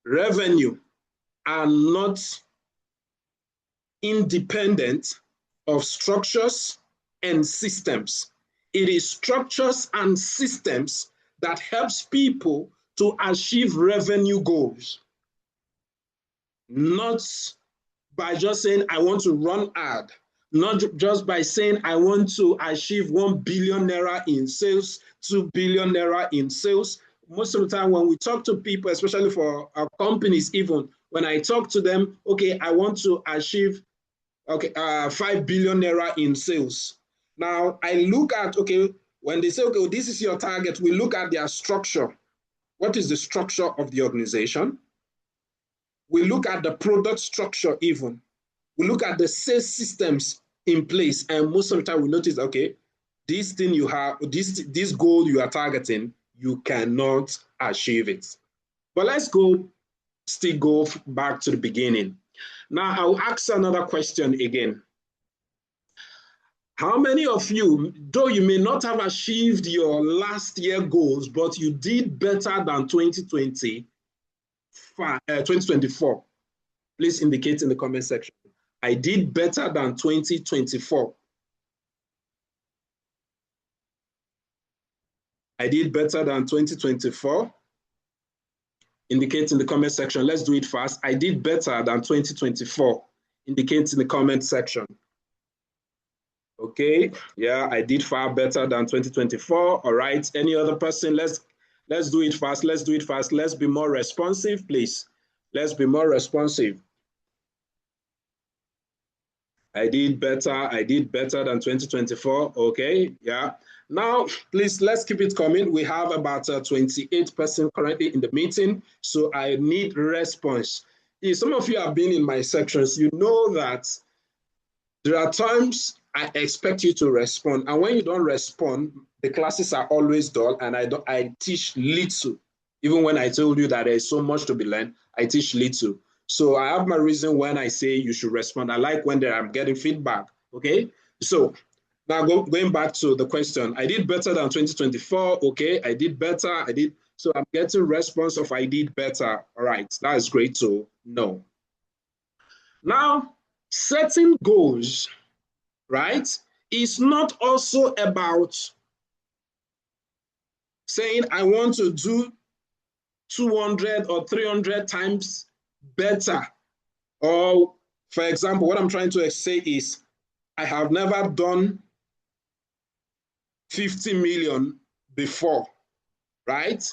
revenue are not independent of structures and systems. It is structures and systems that helps people to achieve revenue goals. Not by just saying, I want to run ad, not just by saying, I want to achieve 1 billion naira in sales, 2 billion naira in sales. Most of the time when we talk to people, especially for our companies, even when I talk to them, okay, I want to achieve 5 billion naira in sales. Now I look at, okay, when they say, okay, this is your target, we look at their structure. What is the structure of the organization? We look at the product structure even. We look at the sales systems in place, and most of the time we notice, okay, this thing you have, this goal you are targeting, you cannot achieve it. But let's still go back to the beginning. Now I'll ask another question again. How many of you, though you may not have achieved your last year goals, but you did better than 2024? Please indicate in the comment section. I did better than 2024. I did better than 2024. Indicate in the comment section. Let's do it fast. I did better than 2024. Indicate in the comment section. Okay, yeah, I did far better than 2024. All right, any other person? Let's do it fast. Let's do it fast. Let's be more responsive, please. Let's be more responsive. I did better than 2024. Okay, yeah. Now, please, let's keep it coming. We have about 28% currently in the meeting, so I need response. If some of you have been in my sections, you know that there are times I expect you to respond, and when you don't respond, the classes are always dull, and I teach little. Even when I told you that there's so much to be learned, I teach little. So I have my reason when I say you should respond. I like when I'm getting feedback, okay? So now going back to the question, I did better than 2024, okay? I did better, so I'm getting response of I did better. All right, that is great to know. Now, setting goals, right, is not also about saying I want to do 200 or 300 times better. Or, for example, what I'm trying to say is I have never done 50 million before, right?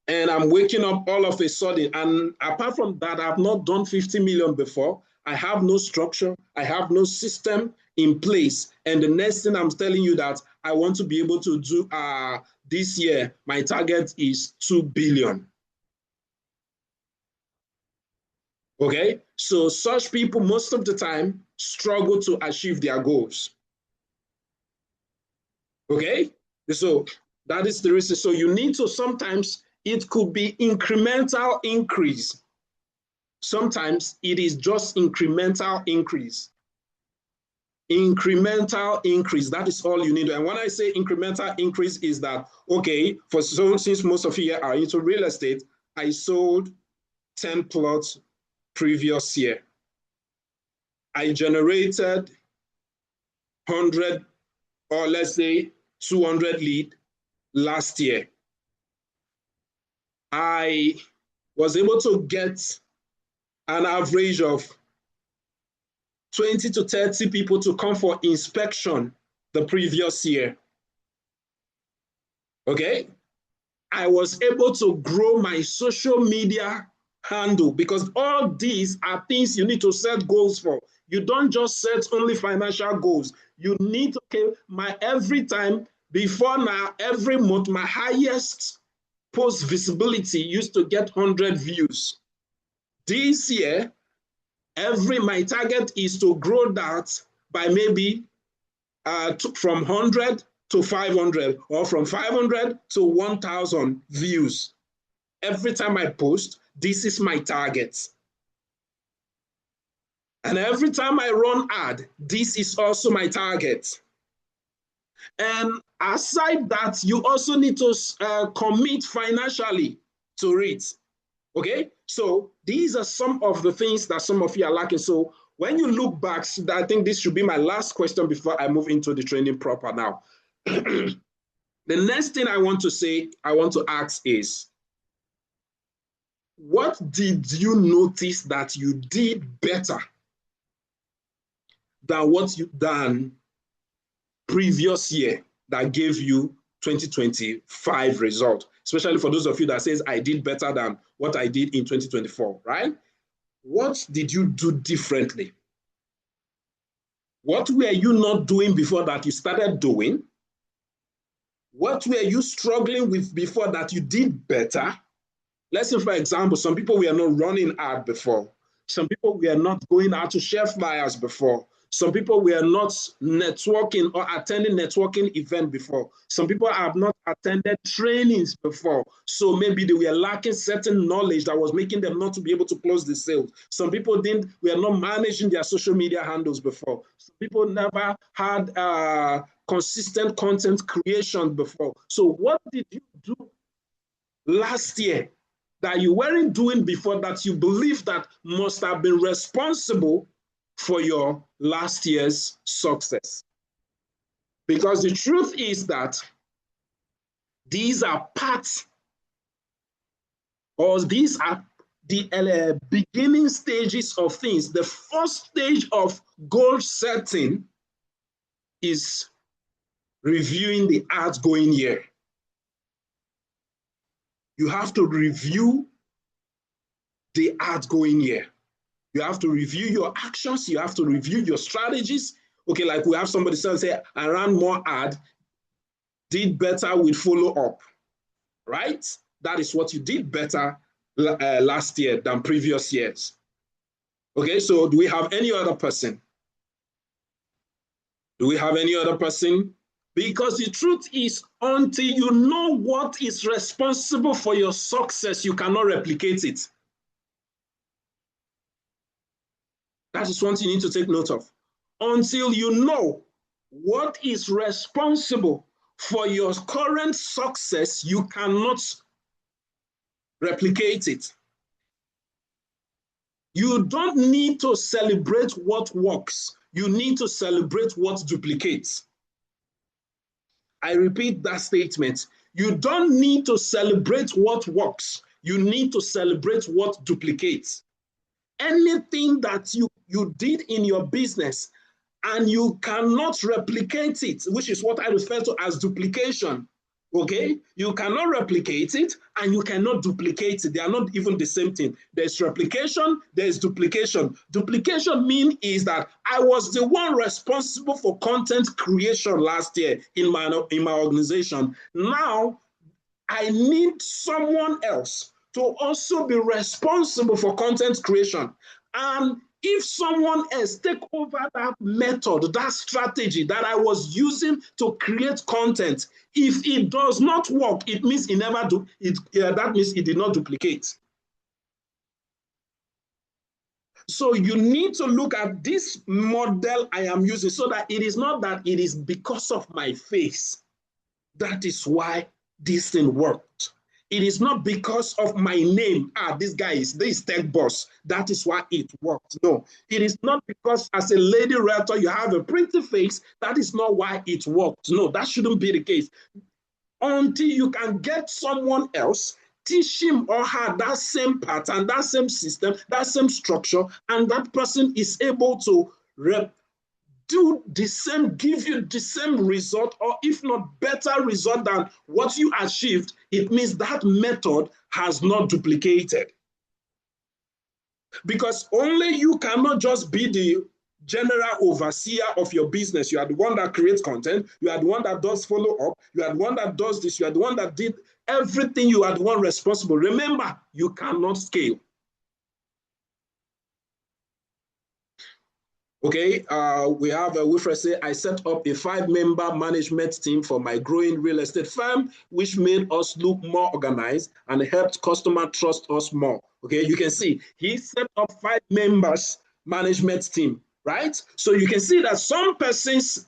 And I'm waking up all of a sudden. And apart from that, I've not done 50 million before. I have no structure. I have no system in place. And the next thing I'm telling you that I want to be able to do this year, my target is 2 billion. Okay, so such people most of the time struggle to achieve their goals. Okay, so that is the reason. So you need to sometimes, it could be incremental increase. Sometimes it is just incremental increase. Incremental increase, that is all you need. And when I say incremental increase is that, okay, since most of you are into real estate, I sold 10 plots previous year. I generated 100 or let's say 200 lead last year. I was able to get an average of 20 to 30 people to come for inspection the previous year. Okay, I was able to grow my social media handle because all these are things you need to set goals for. You don't just set only financial goals. You need to, okay, every time before now, every month, my highest post visibility used to get 100 views. This year, my target is to grow that by maybe from 100 to 500 or from 500 to 1,000 views. Every time I post, this is my target. And every time I run ad, this is also my target. And aside that, you also need to commit financially to it. Okay, so these are some of the things that some of you are lacking. So when you look back, I think this should be my last question before I move into the training proper now. The next thing I want to ask is, what did you notice that you did better than what you done previous year that gave you 2025 result? Especially for those of you that says I did better than what I did in 2024, right? What did you do differently? What were you not doing before that you started doing? What were you struggling with before that you did better? Let's say, for example, some people were not running ad before. Some people were not going out to share flyers before. Some people were not networking or attending networking event before. Some people have not attended trainings before. So maybe they were lacking certain knowledge that was making them not to be able to close the sales. Some people were not managing their social media handles before. Some people never had consistent content creation before. So what did you do last year that you weren't doing before that you believe that must have been responsible for your last year's success? Because the truth is that these are parts, or these are the beginning stages of things. The first stage of goal setting is reviewing the outgoing year. You have to review the outgoing year. You have to review your actions. You have to review your strategies. Okay, like we have somebody say, I ran more ad, did better with follow up, right? That is what you did better last year than previous years. Okay, so do we have any other person? Do we have any other person? Because the truth is, until you know what is responsible for your success, you cannot replicate it. That is one thing you need to take note of. Until you know what is responsible for your current success, you cannot replicate it. You don't need to celebrate what works. You need to celebrate what duplicates. I repeat that statement. You don't need to celebrate what works. You need to celebrate what duplicates. Anything that you did in your business and you cannot replicate it, which is what I refer to as duplication, okay? You cannot replicate it and you cannot duplicate it. They are not even the same thing. There's replication, there's duplication. Duplication means is that I was the one responsible for content creation last year in my organization. Now, I need someone else to also be responsible for content creation. And if someone else take over that method, that strategy that I was using to create content, if it does not work, it means it never do it. That means it did not duplicate. So you need to look at this model I am using so that it is not that it is because of my face. That is why this thing worked. It is not because of my name. This is TechBoss. That is why it worked. No, it is not because as a lady realtor you have a pretty face. That is not why it worked. No, that shouldn't be the case. Until you can get someone else, teach him or her that same pattern, that same system, that same structure, and that person is able to do the same, give you the same result, or if not better result than what you achieved, it means that method has not duplicated. Because only you cannot just be the general overseer of your business. You are the one that creates content. You are the one that does follow up. You are the one that does this. You are the one that did everything. You are the one responsible. Remember, you cannot scale. Okay, we have Wilfred say, I set up a 5-member management team for my growing real estate firm, which made us look more organized and helped customers trust us more. Okay, you can see he set up 5 members management team, right? So you can see that some persons,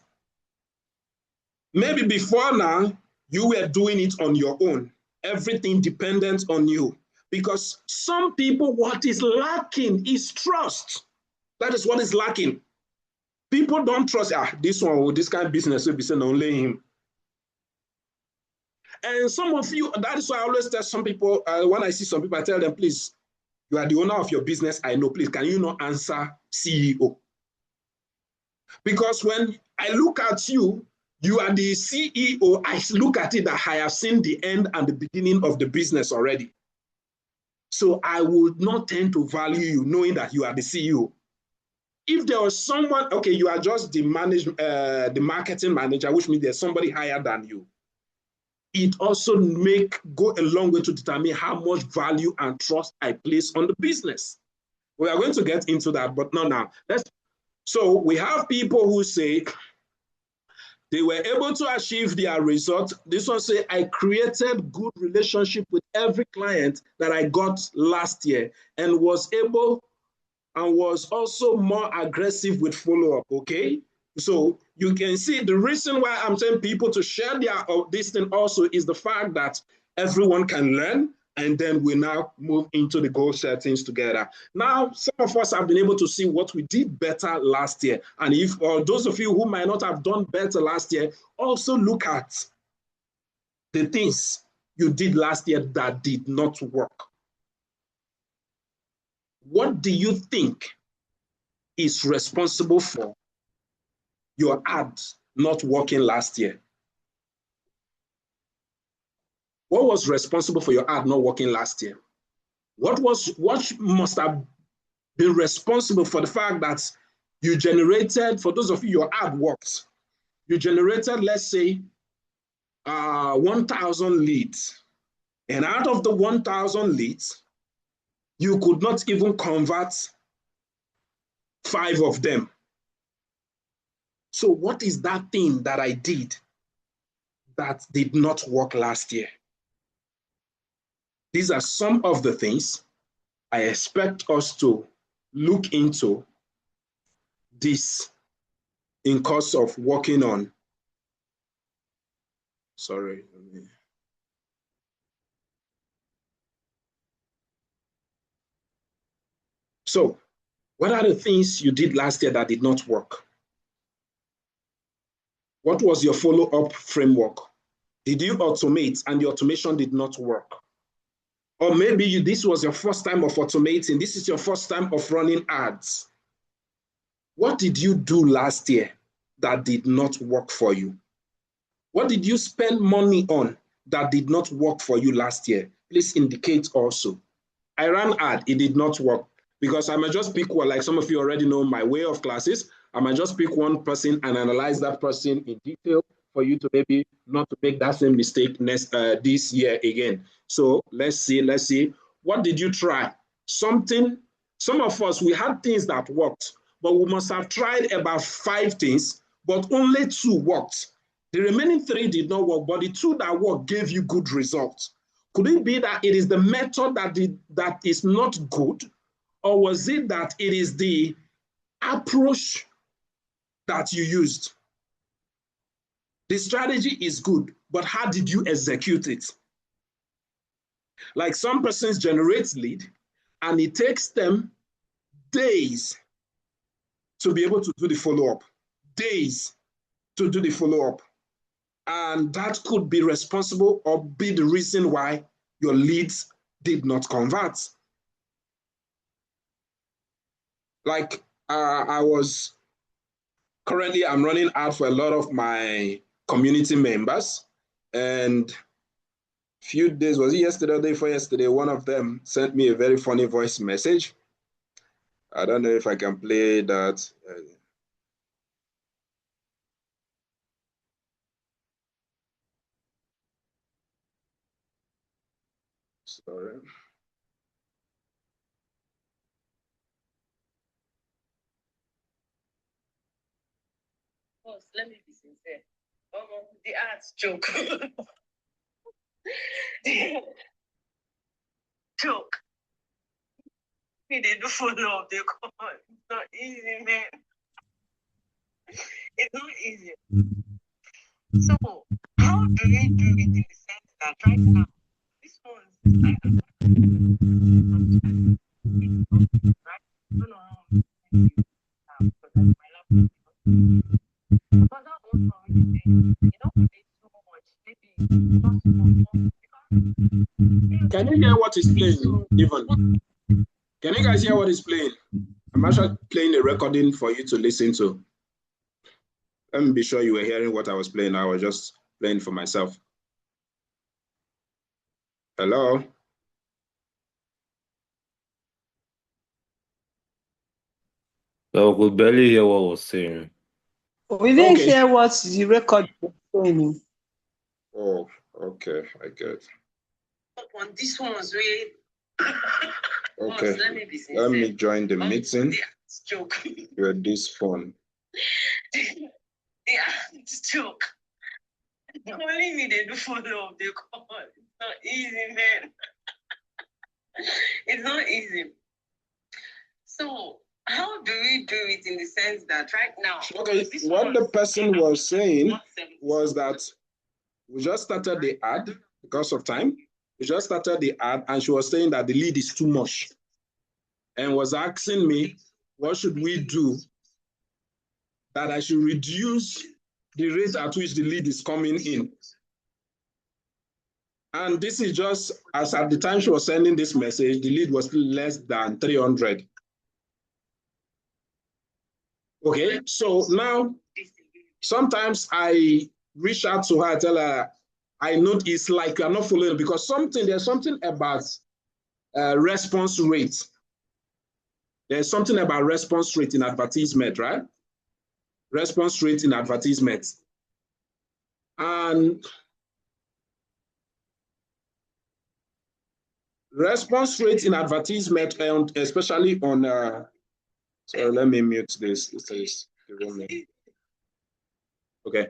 maybe before now, you were doing it on your own. Everything dependent on you. Because some people, what is lacking is trust. That is what is lacking. People don't trust, this one with this kind of business will be saying only him. And some of you, that is why I always tell some people, when I see some people, I tell them, please, you are the owner of your business. I know, please, can you not answer CEO? Because when I look at you, you are the CEO. I look at it that I have seen the end and the beginning of the business already. So I would not tend to value you knowing that you are the CEO. If there was someone, okay, you are just the marketing manager, which means there's somebody higher than you. It also go a long way to determine how much value and trust I place on the business. We are going to get into that, but not now. So we have people who say they were able to achieve their result. This one say, I created good relationship with every client that I got last year and was able and was also more aggressive with follow-up, okay? So you can see the reason why I'm telling people to share this thing also is the fact that everyone can learn, and then we now move into the goal settings together. Now, some of us have been able to see what we did better last year. And if those of you who might not have done better last year, also look at the things you did last year that did not work. What do you think is responsible for your ads not working last year? What was responsible for your ad not working last year? What must have been responsible for the fact that you generated, for those of you, your ad works, you generated, let's say, 1,000 leads. And out of the 1,000 leads, you could not even convert 5 of them. So what is that thing that I did that did not work last year? These are some of the things I expect us to look into this in course of working on. Sorry. So, what are the things you did last year that did not work? What was your follow-up framework? Did you automate and the automation did not work? Or maybe this was your first time of automating. This is your first time of running ads. What did you do last year that did not work for you? What did you spend money on that did not work for you last year? Please indicate also. I ran ad, it did not work because I might just pick one, like some of you already know my way of classes. I might just pick one person and analyze that person in detail for you to maybe not to make that same mistake this year again. So let's see. What did you try? Some of us, we had things that worked, but we must have tried about 5 things, but only 2 worked. The remaining 3 did not work, but the 2 that worked gave you good results. Could it be that it is the method that is not good, or was it that it is the approach that you used? The strategy is good, but how did you execute it? Like some persons generate lead, and it takes them days to be able to do the follow-up. Days to do the follow-up. And that could be responsible or be the reason why your leads did not convert. Like I'm running ad for a lot of my community members, and few days, was it yesterday or day before yesterday, one of them sent me a very funny voice message. I don't know if I can play that. Sorry. Boss, let me be sincere. The arts joke. Joke. We did the follow up. It's not easy, man. It's not easy. So, how do we do it in the sense that right now, this one Can you hear what is playing, even? Can you guys hear what is playing? I'm actually playing a recording for you to listen to. Let me be sure you were hearing what I was playing. I was just playing for myself. Hello? So we could barely hear what was saying. We didn't hear what the record was saying. Oh, okay, I get. On this one's way. Okay, let me join the meeting. Joke. You're this phone. Yeah, it's joke. Only me they do follow up the call. It's not easy, man. It's not easy. So how do we do it in the sense that right now? Okay, what the person was saying was that we just started the ad because of time. We just started the ad and she was saying that the lead is too much and was asking me, what should we do that I should reduce the rate at which the lead is coming in. And this is just, as at the time she was sending this message, the lead was still less than 300. Okay, so now, sometimes I reach out to her, tell her, I know it's like you're not following because there's something about response rate. There's something about response rate in advertisement, right? Response rate in advertisement. And response rate in advertisement, and especially on, sorry, let me mute this. This is the room. Okay.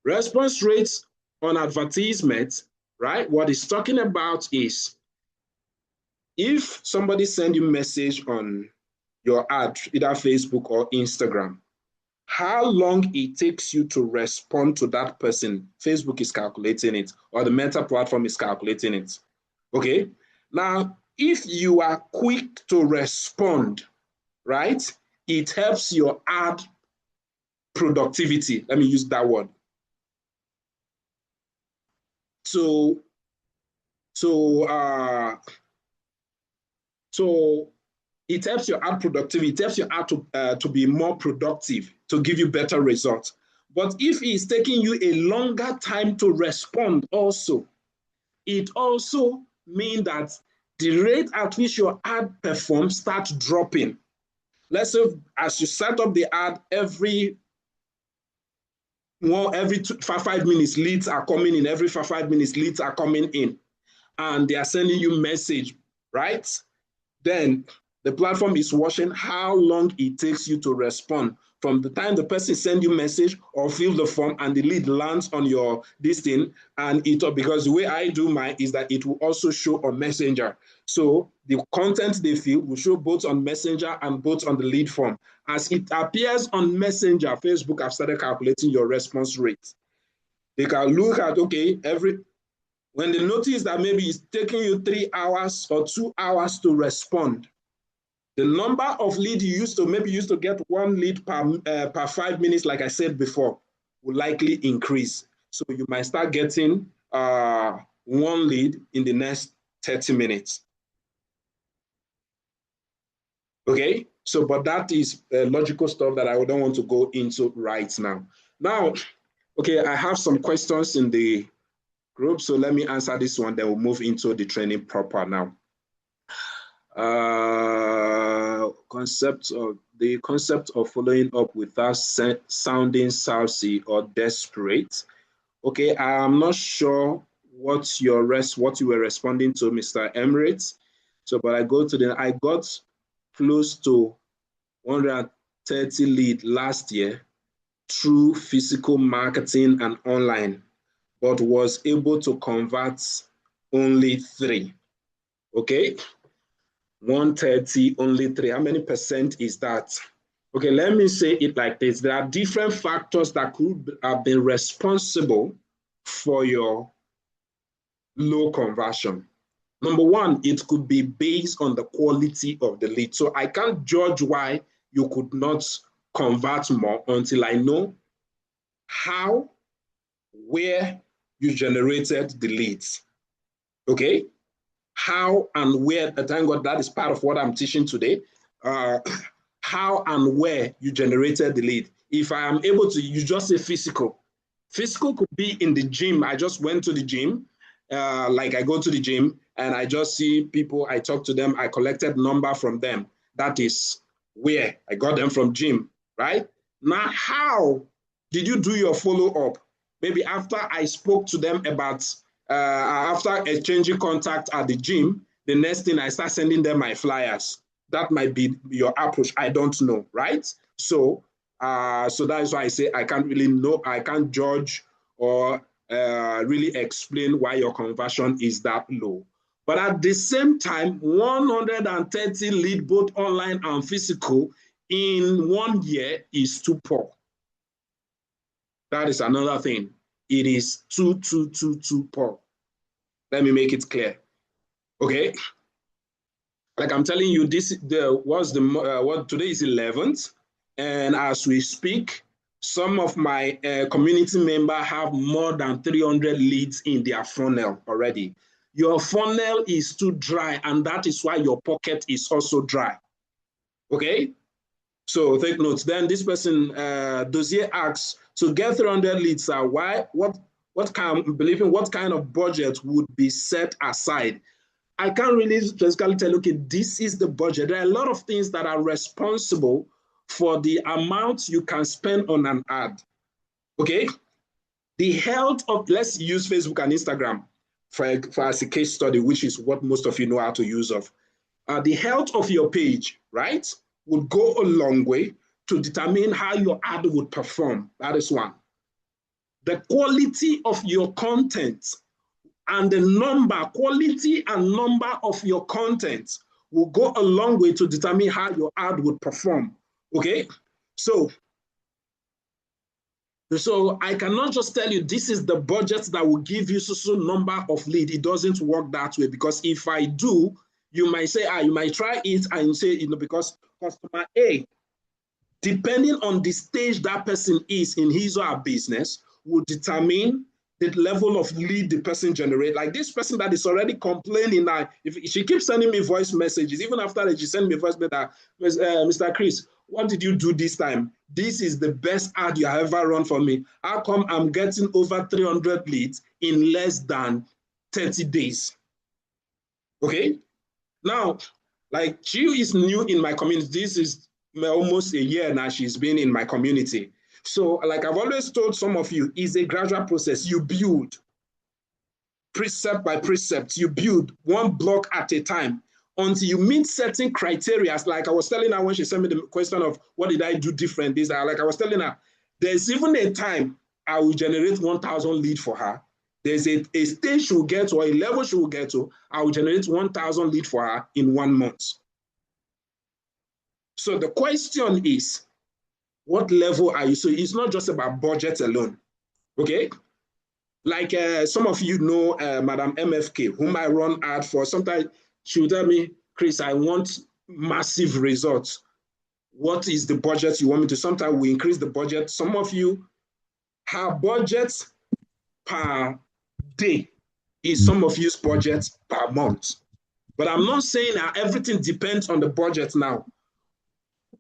Response rates on advertisement, right? What it's talking about is if somebody send you a message on your ad, either Facebook or Instagram, how long it takes you to respond to that person, Facebook is calculating it, or the Meta platform is calculating it. Okay. Now, if you are quick to respond, right, it helps your ad productivity. Let me use that word. So it helps your ad productivity. It helps your ad to be more productive, to give you better results. But if it's taking you a longer time to respond also, it also means that the rate at which your ad performs starts dropping. Let's say as you set up the ad, every 5 minutes leads are coming in, every 5 minutes leads are coming in, and they are sending you message, right? Then the platform is watching how long it takes you to respond from the time the person send you message or fill the form and the lead lands on your this thing. And it, because the way I do mine is that it will also show on Messenger. So the content they fill will show both on Messenger and both on the lead form. As it appears on Messenger, Facebook have started calculating your response rate. They can look at, okay, when they notice that maybe it's taking you 3 hours or 2 hours to respond, the number of leads you used to get one lead per 5 minutes, like I said before, will likely increase. So you might start getting one lead in the next 30 minutes. Okay, so but that is logical stuff that I don't want to go into right now. Now, okay, I have some questions in the group, so let me answer this one, then we'll move into the training proper now. The concept of following up without sounding saucy or desperate. Okay, I'm not sure what you were responding to, Mr. Emirates. So, but I got close to 130 lead last year through physical marketing and online, but was able to convert only 3. Okay. 130, only 3. How many percent is that? Okay, let me say it like this. There are different factors that could have been responsible for your low conversion. Number one, it could be based on the quality of the lead. So I can't judge why you could not convert more until I know how, where you generated the leads. Okay? How and where, thank God that is part of what I'm teaching today. How and where you generated the lead. If I am able to, you just say physical. Physical could be in the gym. I just went to the gym. Like I go to the gym and I just see people, I talk to them, I collected number from them. That is where I got them from gym, right? Now, how did you do your follow-up? Maybe after I spoke to them about, after exchanging contact at the gym, the next thing I start sending them my flyers. That might be your approach. I don't know, right? So that is why I say I can't really know, I can't judge or really explain why your conversion is that low. But at the same time, 130 lead both online and physical in 1 year is too poor. That is another thing. It is too poor. Let me make it clear. Okay. Like I'm telling you, this today is 11th, and as we speak, some of my community members have more than 300 leads in their funnel already. Your funnel is too dry, and that is why your pocket is also dry. Okay? So take notes. Then this person, Dozier asks, to get 300 leads, what kind of budget would be set aside? I can't really specifically tell, okay, this is the budget. There are a lot of things that are responsible for the amount you can spend on an ad. Okay? The health of, let's use Facebook and Instagram for as a case study, which is what most of you know how to use of. The health of your page, right, would go a long way to determine how your ad would perform. That is one. The quality of your content and the quality and number of your content will go a long way to determine how your ad would perform. Okay? So I cannot just tell you this is the budget that will give you so number of lead. It doesn't work that way, because if I do, you might say, you might try it and say, because customer A, depending on the stage that person is in his or her business, will determine the level of lead the person generates. Like this person that is already complaining now, if she keeps sending me voice messages, even after that she sent me voice message, Mr. Chris, what did you do this time? This is the best ad you have ever run for me. How come I'm getting over 300 leads in less than 30 days? Okay. Now, like she is new in my community. This is almost a year now she's been in my community. So like I've always told some of you, it's a gradual process. You build precept by precept. You build one block at a time until you meet certain criteria. Like I was telling her when she sent me the question of what did I do different, like I was telling her, there's even a time I will generate 1,000 lead for her. There's a stage she will get to, or a level she will get to, I will generate 1,000 lead for her in 1 month. So the question is, what level are you? So it's not just about budget alone, okay? Like some of you know Madam MFK, whom I run ad for. Sometimes she will tell me, Chris, I want massive results. What is the budget you want me to? Sometimes we increase the budget. Some of you have budgets per day is some of you's budget per month. But I'm not saying that everything depends on the budget now.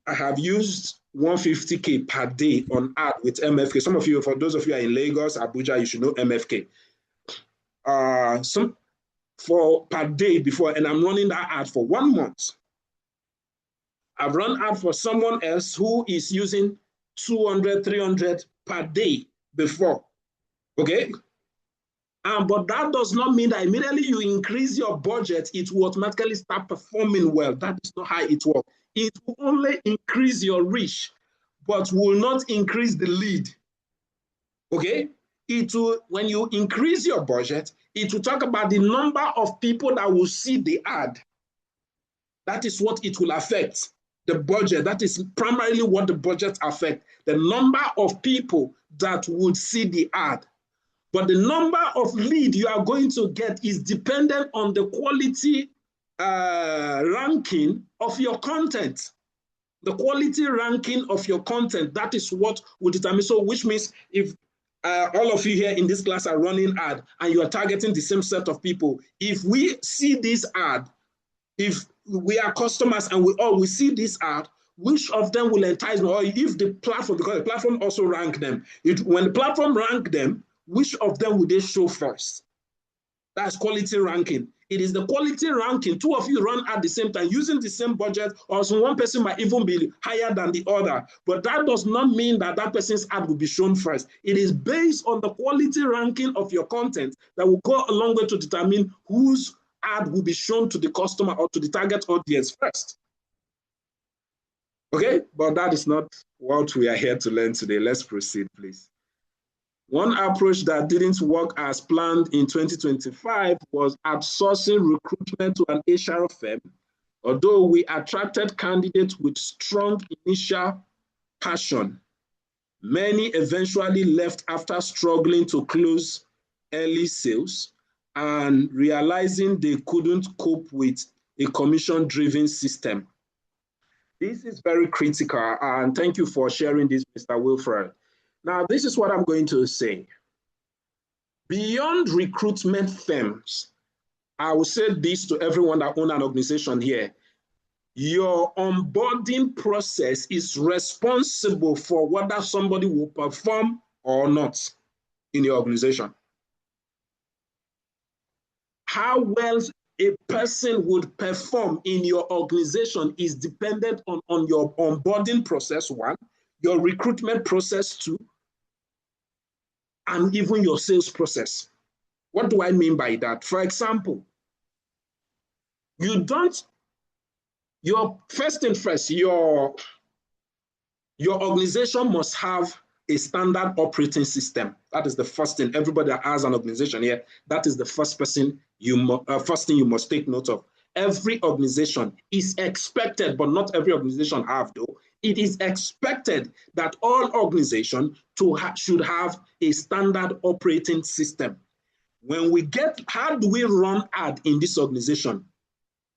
I have used 150K per day on ad with MFK. Some of you, for those of you who are in Lagos, Abuja, you should know MFK. Some for per day before, and I'm running that ad for 1 month. I've run ad for someone else who is using 200, 300 per day before. Okay? But that does not mean that immediately you increase your budget, it will automatically start performing well. That is not how it works. It will only increase your reach, but will not increase the lead. Okay? It will, when you increase your budget, it will talk about the number of people that will see the ad. That is what it will affect. The budget, that is primarily what the budget affects. The number of people that would see the ad. But the number of lead you are going to get is dependent on the quality ranking of your content. The quality ranking of your content, that is what will determine. So which means if all of you here in this class are running ad and you are targeting the same set of people, if we see this ad, if we are customers and we see this ad, which of them will entice me? Or if the platform, because the platform also rank them, when the platform rank them, which of them will they show first? That's quality ranking. It is the quality ranking. Two of you run at the same time using the same budget, or so one person might even be higher than the other. But that does not mean that that person's ad will be shown first. It is based on the quality ranking of your content that will go a long way to determine whose ad will be shown to the customer or to the target audience first. Okay, but that is not what we are here to learn today. Let's proceed, please. One approach that didn't work as planned in 2025 was outsourcing recruitment to an HR firm. Although we attracted candidates with strong initial passion, many eventually left after struggling to close early sales and realizing they couldn't cope with a commission-driven system. This is very critical, and thank you for sharing this, Mr. Wilfred. Now, this is what I'm going to say. Beyond recruitment firms, I will say this to everyone that owns an organization here. Your onboarding process is responsible for whether somebody will perform or not in your organization. How well a person would perform in your organization is dependent on your onboarding process, one, your recruitment process, two, and even your sales process. What do I mean by that? For example, your organization must have a standard operating system. That is the first thing. Everybody that has an organization here, that is the first thing you must take note of. Every organization is expected, but not every organization have though. It is expected that all organizations should have a standard operating system. How do we run ad in this organization?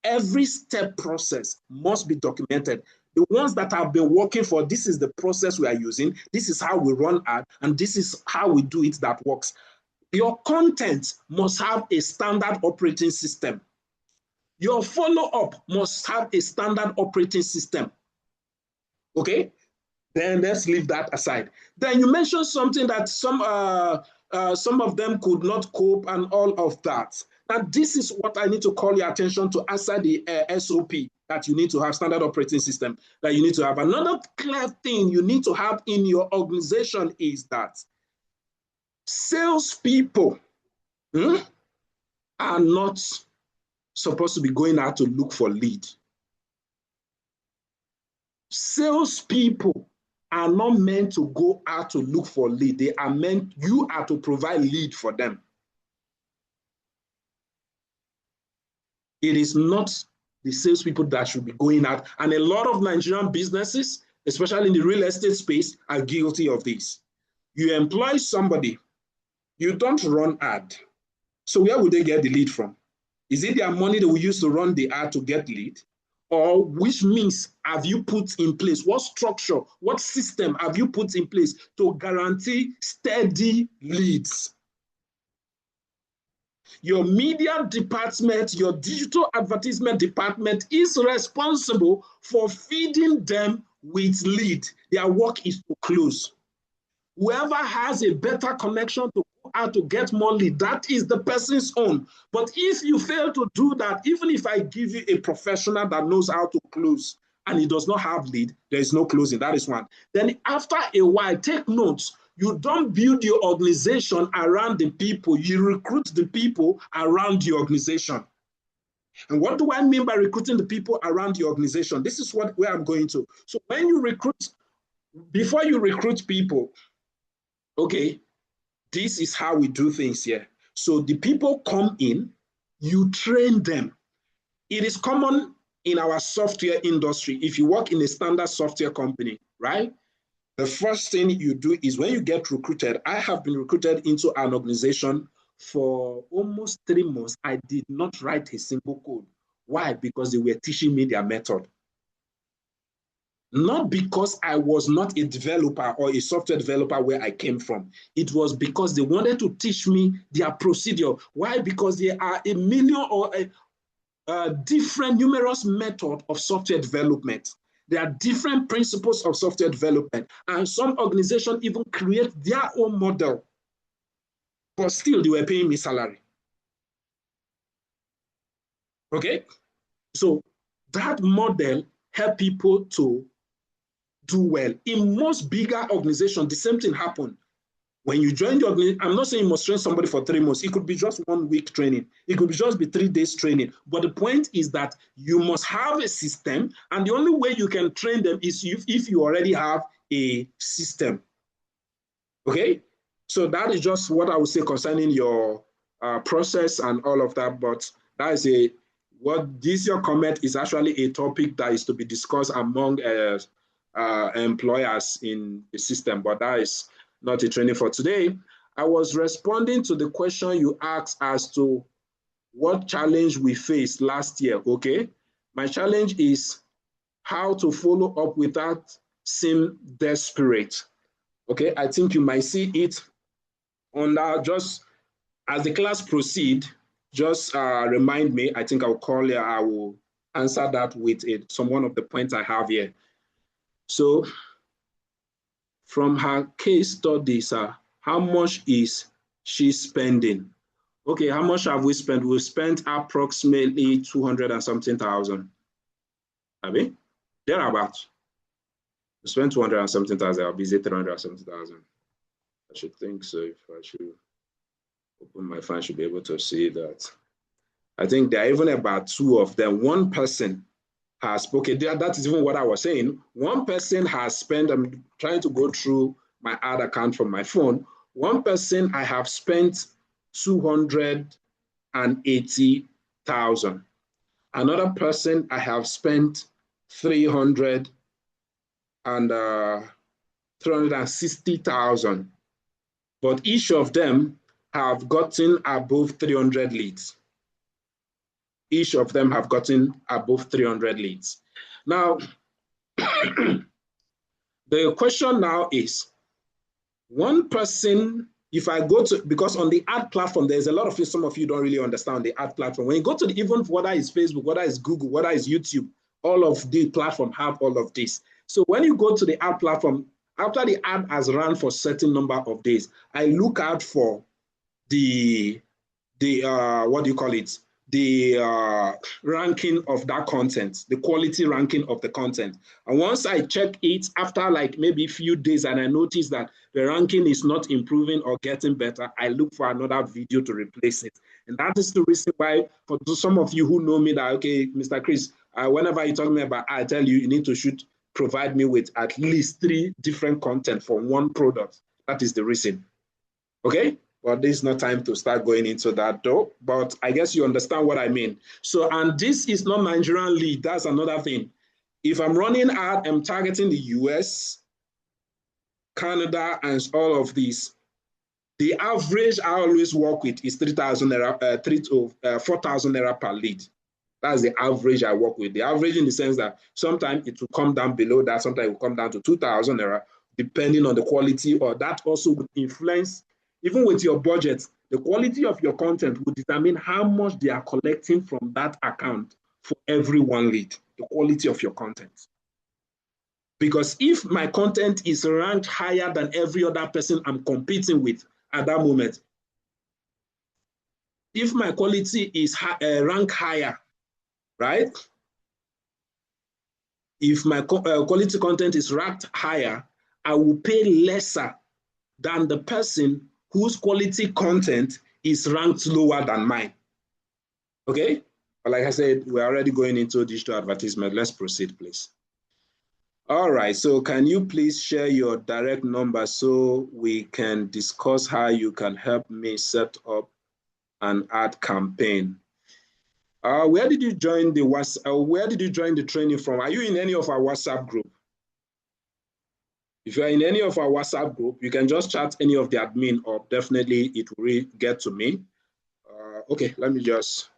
Every step process must be documented. The ones that have been working for, this is the process we are using, this is how we run ad, and this is how we do it that works. Your content must have a standard operating system. Your follow-up must have a standard operating system. Okay? Then let's leave that aside. Then you mentioned something that some of them could not cope and all of that. Now, this is what I need to call your attention to answer the SOP that you need to have, standard operating system that you need to have. Another clear thing you need to have in your organization is that salespeople are not supposed to be going out to look for lead. Salespeople are not meant to go out to look for lead. You are to provide lead for them. It is not the salespeople that should be going out. And a lot of Nigerian businesses, especially in the real estate space, are guilty of this. You employ somebody, you don't run ad. So where would they get the lead from? Is it their money they will use to run the ad to get lead? Or which means have you put in place? What structure, what system have you put in place to guarantee steady leads? Your media department, your digital advertisement department is responsible for feeding them with lead. Their work is to close. Whoever has a better connection to go out to get more lead, that is the person's own. But if you fail to do that, even if I give you a professional that knows how to close and he does not have lead, there is no closing. That is one. Then after a while, take notes. You don't build your organization around the people. You recruit the people around the organization. And what do I mean by recruiting the people around the organization? This is where I'm going to. So when you recruit, before you recruit people, okay, this is how we do things here. So the people come in, you train them. It is common in our software industry. If you work in a standard software company, right? the first thing you do is when you get recruited, I have been recruited into an organization for almost 3 months. I did not write a single code. Why? Because they were teaching me their method. Not because I was not a developer or a software developer where I came from. It was because they wanted to teach me their procedure. Why? Because there are a million or different numerous methods of software development. There are different principles of software development, and some organizations even create their own model, but still they were paying me salary. Okay, so that model help people to do well. In most bigger organizations, the same thing happened. When you join the organization, I'm not saying you must train somebody for 3 months. It could be just 1 week training. It could just be 3 days training. But the point is that you must have a system, and the only way you can train them is if you already have a system. Okay? So that is just what I would say concerning your process and all of that. But that is your comment is actually a topic that is to be discussed among employers in the system. But that is not a training for today. I was responding to the question you asked as to what challenge we faced last year, okay? My challenge is how to follow up without seem desperate, okay? I think you might see it on that. Just as the class proceed, just remind me. I think I'll call you. I will answer that with some one of the points I have here. So from her case studies, how much is she spending? Okay, how much have we spent? We've spent approximately 200 and something thousand. I mean, thereabouts. We spent 200 and something thousand. I'll be 300 and something thousand. I should think so. If I should open my phone, I should be able to see that. I think there are even about 2 of them. One person has, okay, that is even what I was saying. One person has spent, I'm trying to go through my ad account from my phone. One person I have spent 280,000. Another person I have spent 360,000. But each of them have gotten above 300 leads. Each of them have gotten above 300 leads. Now, the question now is, one person, if I go to, because on the ad platform, there's a lot of you, some of you don't really understand the ad platform. When you go to the, even whether it's Facebook, whether it's Google, whether it's YouTube, all of the platform have all of this. So when you go to the ad platform, after the ad has run for a certain number of days, I look out for the what do you call it? The ranking of that content, the quality ranking of the content. And once I check it after like maybe a few days and I notice that the ranking is not improving or getting better, I look for another video to replace it. And that is the reason why, for some of you who know me, that, okay, Mr. Chris, whenever you talk to me about, I tell you, you need to provide me with at least 3 different content for one product. That is the reason. Okay? Well, this is not time to start going into that though, but I guess you understand what I mean. So, and this is not Nigerian lead. That's another thing. If I'm running ad, I'm targeting the US, Canada, and all of these. The average I always work with is 3,000 naira, 3,000 to 4,000 naira per lead. That's the average I work with. The average in the sense that sometimes it will come down below that, sometimes it will come down to 2,000 naira, depending on the quality, or that also would influence. Even with your budget, the quality of your content will determine how much they are collecting from that account for every one lead, the quality of your content. Because if my content is ranked higher than every other person I'm competing with at that moment, if my quality is ranked higher, right? If my quality content is ranked higher, I will pay lesser than the person whose quality content is ranked lower than mine. Okay? But like I said, we're already going into digital advertisement. Let's proceed, please. All right, so can you please share your direct number so we can discuss how you can help me set up an ad campaign? Where did you join the where did you join the training from? Are you in any of our WhatsApp group? If you're in any of our WhatsApp group, you can just chat any of the admin or definitely it will get to me. Okay, let me just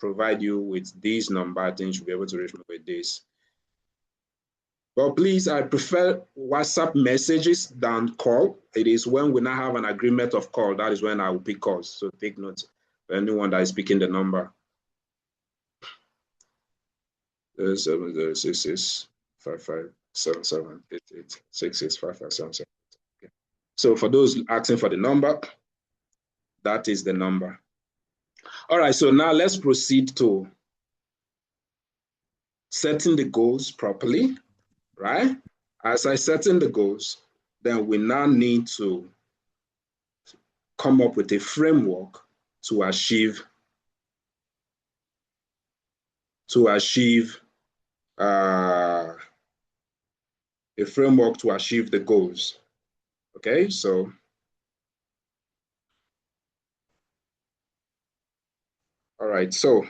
provide you with this number. I think you'll be able to reach me with this. But please, I prefer WhatsApp messages than call. It is when we now have an agreement of call, that is when I will pick calls. So take note for anyone that is picking the number. 7066 557788 Okay. So for those asking for the number, that is the number. All right, so now let's proceed to setting the goals properly, right? As I setting the goals, then we now need to come up with a framework to achieve a framework to achieve the goals. Okay, so all right, so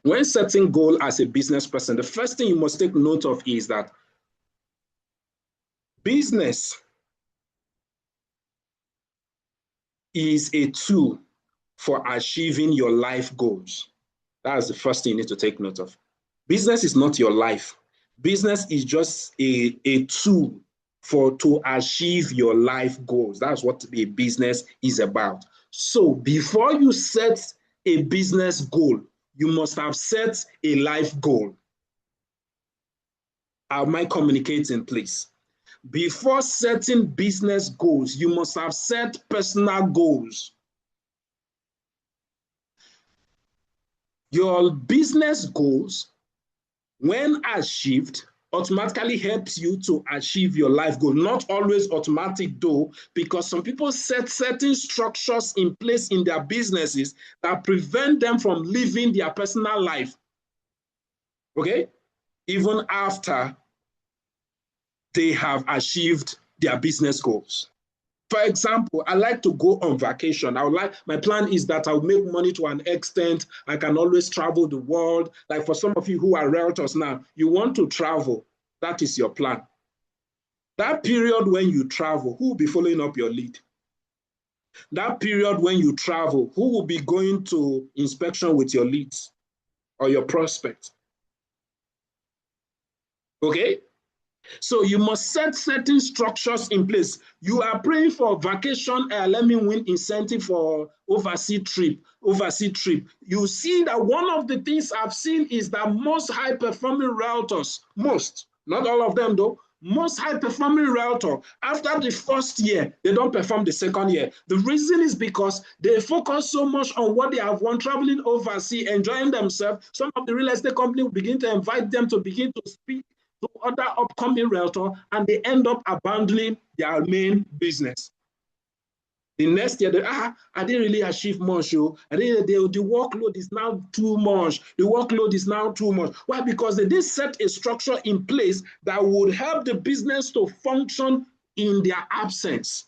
when setting goal as a business person, the first thing you must take note of is that business is a tool for achieving your life goals. That's the first thing you need to take note of. Business is not your life. Business is just a tool to achieve your life goals. That's what a business is about. So before you set a business goal, you must have set a life goal. Am I communicating, please? Before setting business goals, you must have set personal goals. Your business goals, when achieved, automatically helps you to achieve your life goal. Not always automatic though, because some people set certain structures in place in their businesses that prevent them from living their personal life. Okay? Even after they have achieved their business goals. For example, I like to go on vacation. My plan is that I'll make money to an extent. I can always travel the world. Like for some of you who are realtors now, you want to travel. That is your plan. That period when you travel, who will be following up your lead? That period when you travel, who will be going to inspection with your leads or your prospect? Okay? So you must set certain structures in place. You are praying for vacation, let me win incentive for overseas trip. You see that one of the things I've seen is that most high-performing realtors, not all of them though, most high-performing realtor, after the first year, they don't perform the second year. The reason is because they focus so much on what they have won, traveling overseas, enjoying themselves. Some of the real estate company will begin to invite them to begin to speak to other upcoming realtor, and they end up abandoning their main business. The next year, I didn't really achieve much. The workload is now too much. Why? Because they did set a structure in place that would help the business to function in their absence.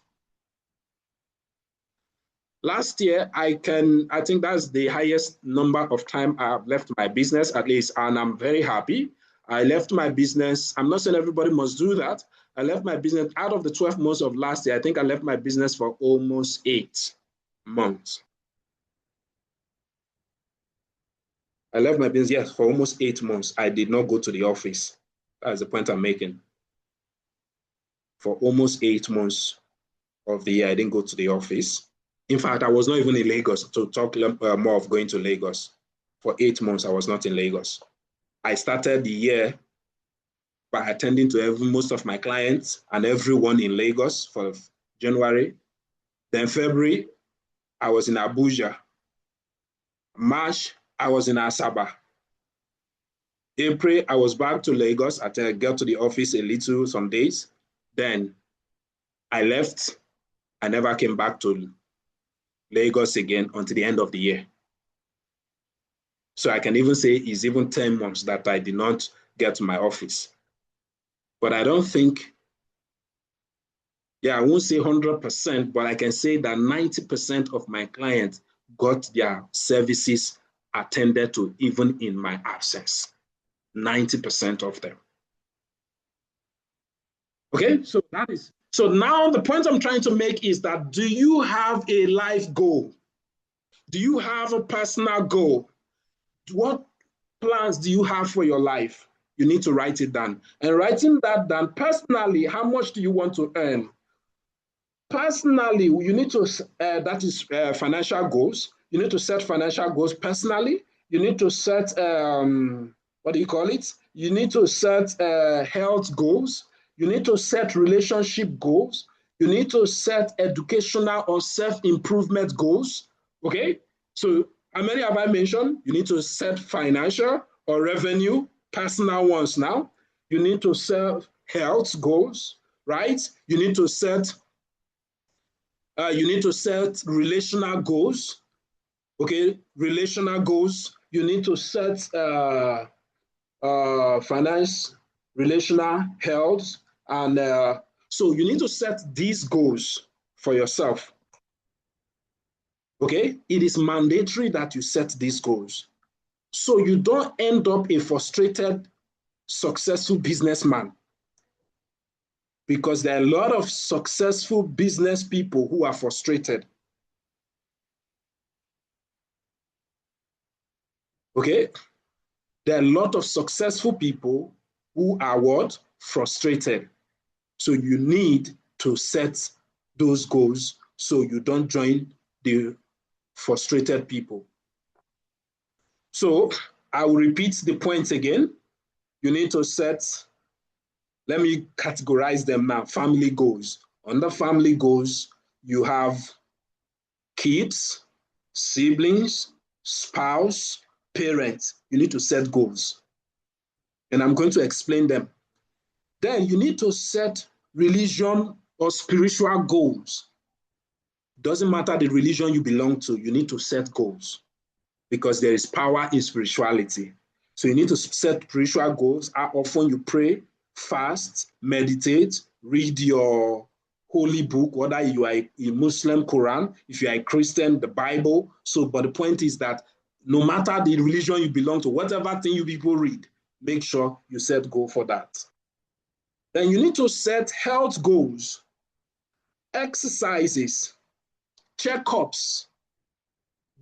Last year, I think that's the highest number of time I've left my business, at least, and I'm very happy. I left my business. I'm not saying everybody must do that. I left my business out of the 12 months of last year. I think I left my business for almost 8 months. I left my business, yes, for almost 8 months. I did not go to the office. That's the point I'm making. For almost 8 months of the year, I didn't go to the office. In fact, I was not even in Lagos, to talk more of going to Lagos. For 8 months, I was not in Lagos. I started the year by attending to most of my clients and everyone in Lagos for January. Then February, I was in Abuja. March, I was in Asaba. April, I was back to Lagos. I got to the office some days. Then I left. I never came back to Lagos again until the end of the year. So I can even say it's even 10 months that I did not get to my office. But I don't think, I won't say 100%, but I can say that 90% of my clients got their services attended to even in my absence. 90% of them. Okay, so that is, so now the point I'm trying to make is that, do you have a life goal? Do you have a personal goal? What plans do you have for your life? You need to write it down. And writing that down, personally, how much do you want to earn? Personally, you need to, that is financial goals. You need to set financial goals personally. You need to set, what do you call it? You need to set health goals. You need to set relationship goals. You need to set educational or self-improvement goals. Okay? So how many have I mentioned? You need to set financial or revenue, personal ones now. You need to set health goals, right? You need to set relational goals. Okay, relational goals. You need to set finance, relational, health, and so you need to set these goals for yourself. Okay, it is mandatory that you set these goals, so you don't end up a frustrated, successful businessman. Because there are a lot of successful business people who are frustrated. Okay? There are a lot of successful people who are what? Frustrated. So you need to set those goals so you don't join the frustrated people. So I will repeat the points again. You need to set, let me categorize them now, family goals. Under family goals, you have kids, siblings, spouse, parents. You need to set goals. And I'm going to explain them. Then you need to set religion or spiritual goals. Doesn't matter the religion you belong to, you need to set goals because there is power in spirituality. So you need to set spiritual goals. How often you pray, fast, meditate, read your holy book, whether you are a Muslim, Quran, if you are a Christian, the Bible. So, but the point is that no matter the religion you belong to, whatever thing you people read, make sure you set goal for that. Then you need to set health goals, exercises, checkups,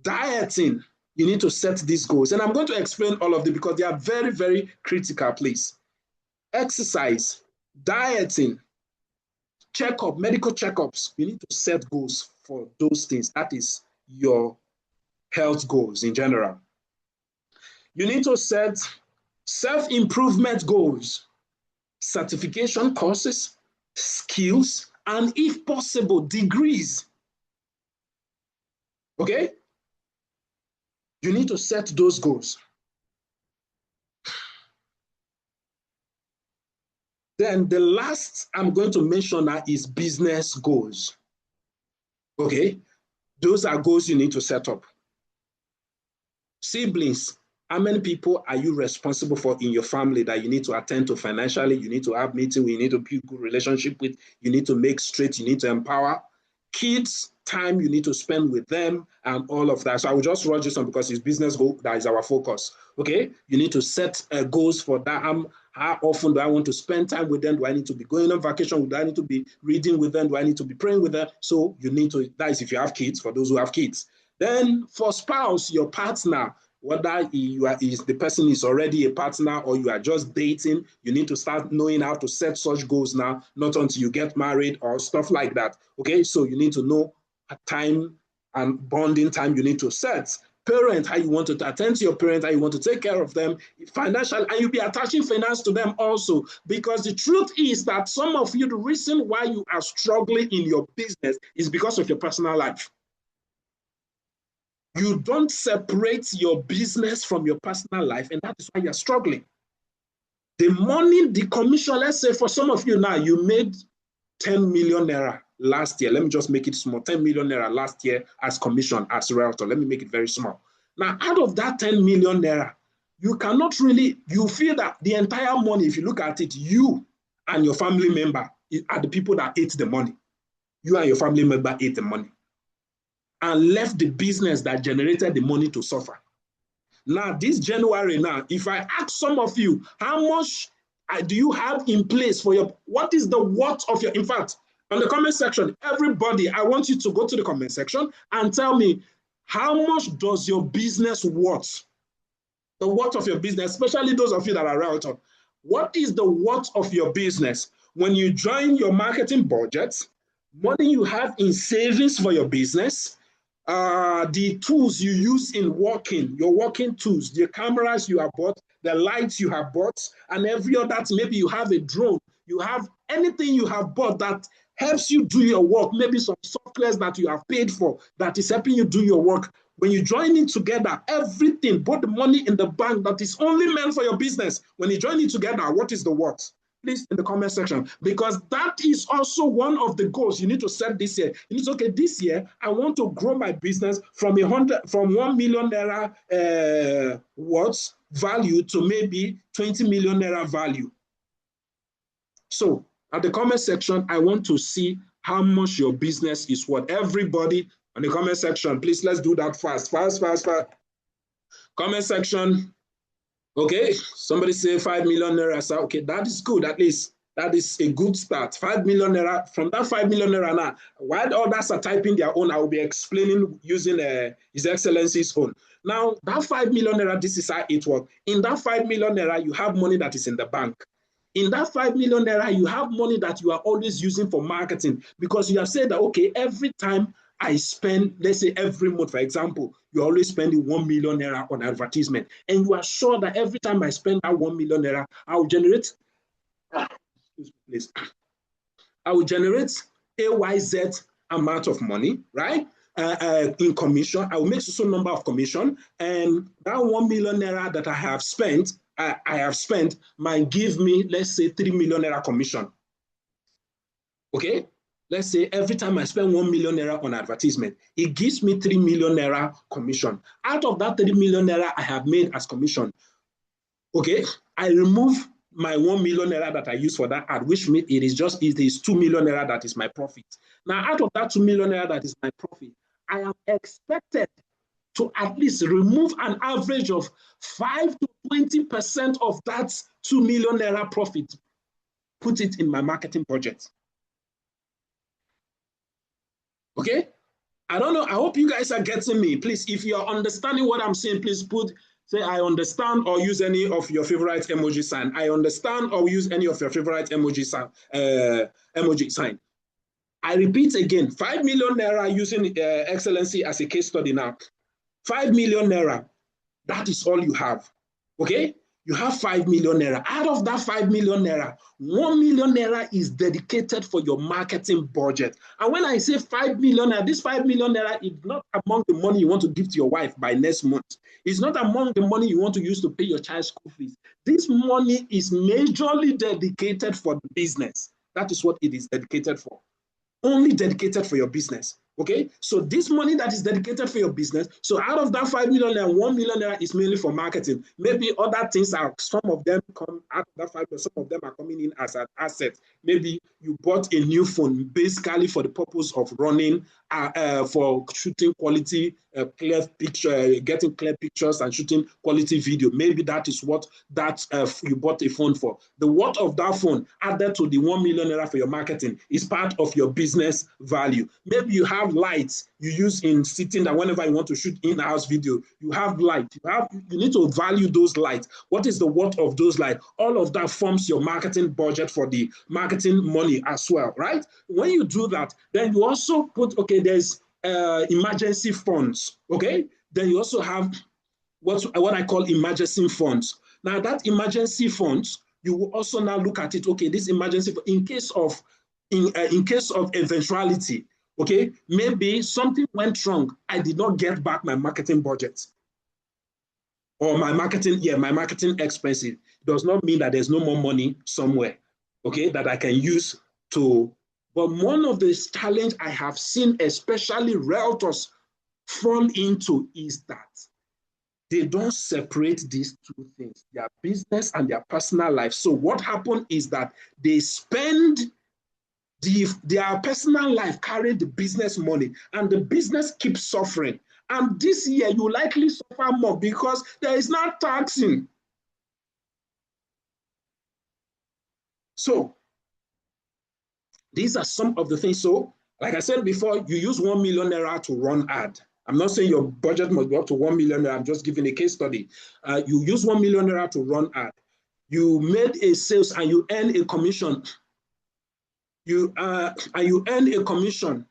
dieting. You need to set these goals. And I'm going to explain all of them because they are very, very critical, please. Exercise, dieting, checkup, medical checkups. You need to set goals for those things. That is your health goals in general. You need to set self-improvement goals, certification courses, skills, and if possible, degrees. Okay? You need to set those goals. Then the last I'm going to mention now is business goals. Okay? Those are goals you need to set up. Siblings, how many people are you responsible for in your family that you need to attend to financially? You need to have meetings, you need to build good relationship with, you need to make straight, you need to empower. Kids, time you need to spend with them and all of that. So I will just rush this on because it's business goal, that is our focus. Okay, you need to set goals for that. How often do I want to spend time with them? Do I need to be going on vacation? Do I need to be reading with them? Do I need to be praying with them? So you need to, that is if you have kids, for those who have kids. Then for spouse, your partner, whether the person is already a partner or you are just dating, you need to start knowing how to set such goals now, not until you get married or stuff like that. Okay, so you need to know a time and bonding time you need to set. Parent, how you want to attend to your parents, how you want to take care of them financially, and you'll be attaching finance to them also. Because the truth is that some of you, the reason why you are struggling in your business is because of your personal life. You don't separate your business from your personal life, and that is why you're struggling. The money, the commission, let's say for some of you now, you made 10 million naira last year. Let me just make it small. 10 million naira last year as commission, as realtor. Let me make it very small. Now, out of that 10 million naira, you cannot really, you feel that the entire money, if you look at it, you and your family member are the people that ate the money. You and your family member ate the money and left the business that generated the money to suffer. Now, this January now, if I ask some of you, how much do you have in place for your, what is the worth of your, in fact, on the comment section, everybody, I want you to go to the comment section and tell me, how much does your business worth? The worth of your business, especially those of you that are realtor. What is the worth of your business? When you join your marketing budget, money you have in savings for your business, the tools you use in working, your working tools, the cameras you have bought, the lights you have bought, and every other, maybe you have a drone, you have anything you have bought that helps you do your work, maybe some softwares that you have paid for that is helping you do your work. When you join it together, everything, both the money in the bank that is only meant for your business, when you join it together, what is the worth? Please in the comment section, because that is also one of the goals you need to set this year. You need to, okay, this year I want to grow my business from 1 million naira worth value to maybe 20 million naira value. So at the comment section, I want to see how much your business is worth. Everybody on the comment section, please, let's do that fast. Comment section. Okay, somebody say 5 million naira. So, okay, that is good. At least that is a good start. 5 million naira. From that 5 million naira now, while others are typing their own, I will be explaining using His Excellency's phone. Now, that 5 million naira, this is how it works. In that 5 million naira, you have money that is in the bank. In that 5 million naira, you have money that you are always using for marketing, because you have said that, okay, every time I spend, let's say every month, for example, you're always spending 1 million naira on advertisement. And you are sure that every time I spend that 1 million naira, I will generate, I will generate AYZ amount of money, right? In commission, I will make some number of commission, and that 1 million naira that I have spent might give me, let's say, 3 million naira commission. Okay? Let's say every time I spend 1 million naira on advertisement, it gives me 3 million naira commission. Out of that 3 million naira I have made as commission, okay, I remove my 1 million naira that I use for that ad, which means it is 2 million naira that is my profit. Now, out of that 2 million naira that is my profit, I am expected to at least remove an average of 5 to 20% of that 2 million naira profit, put it in my marketing budget. Okay? I don't know. I hope you guys are getting me. Please, if you're understanding what I'm saying, please say I understand, or use any of your favorite emoji sign. I understand, or use any of your favorite emoji sign. I repeat again, 5 million naira using Excellency as a case study now. 5 million naira, that is all you have. Okay? You have 5 million naira. Out of that 5 million naira, 1 million naira is dedicated for your marketing budget. And when I say 5 million naira, this 5 million naira is not among the money you want to give to your wife by next month. It's not among the money you want to use to pay your child's school fees. This money is majorly dedicated for the business. That is what it is dedicated for. Only dedicated for your business. Okay, so this money that is dedicated for your business, so out of that 5 million naira, 1 million naira is mainly for marketing. Maybe other things are, some of them come out of that 5 million, some of them are coming in as an asset. Maybe you bought a new phone basically for the purpose of running, for shooting quality, clear picture, getting clear pictures and shooting quality video. Maybe that is what you bought a phone for. The worth of that phone added to the 1 million naira for your marketing is part of your business value. Maybe you have lights you use in sitting, that whenever you want to shoot in-house video, you have light. You need to value those lights. What is the worth of those lights? All of that forms your marketing budget for the marketing money as well, right? When you do that, then you also put, okay, there's emergency funds, okay? Then you also have what I call emergency funds. Now that emergency funds, you will also now look at it, okay, this emergency in case of eventuality, okay, maybe something went wrong, I did not get back my marketing budget or my marketing expenses. Does not mean that there's no more money somewhere, okay, that I can use to. But one of the challenges I have seen, especially realtors, fall into is that they don't separate these two things, their business and their personal life. So what happened is that they spend their personal life carry the business money, and the business keeps suffering. And this year, you likely suffer more because there is not taxing. So these are some of the things. So like I said before, you use 1 million naira to run ad. I'm not saying your budget must be up to 1 million naira. I'm just giving a case study. You use 1 million naira to run ad. You made a sales and you earn a commission. You earn a commission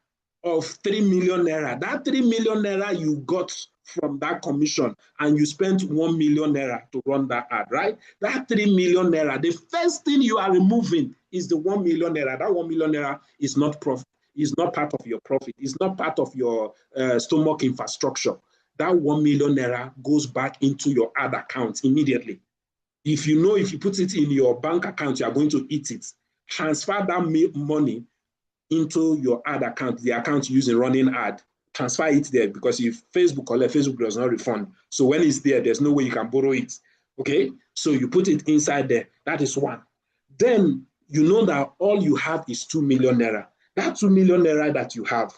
of 3 million naira. That 3 million naira you got from that commission, and you spent 1 million naira to run that ad, right? That 3 million naira, the first thing you are removing is the 1 million naira. That 1 million naira is not profit, is not part of your profit, it's not part of your stomach infrastructure. That 1 million naira goes back into your ad account immediately. If you know, if you put it in your bank account, you are going to eat it. Transfer that money into your ad account, the account you use in running ad. Transfer it there, because if Facebook collect, Facebook does not refund. So when it's there, there's no way you can borrow it. Okay, so you put it inside there. That is one. Then you know that all you have is 2 million naira. That 2 million naira that you have,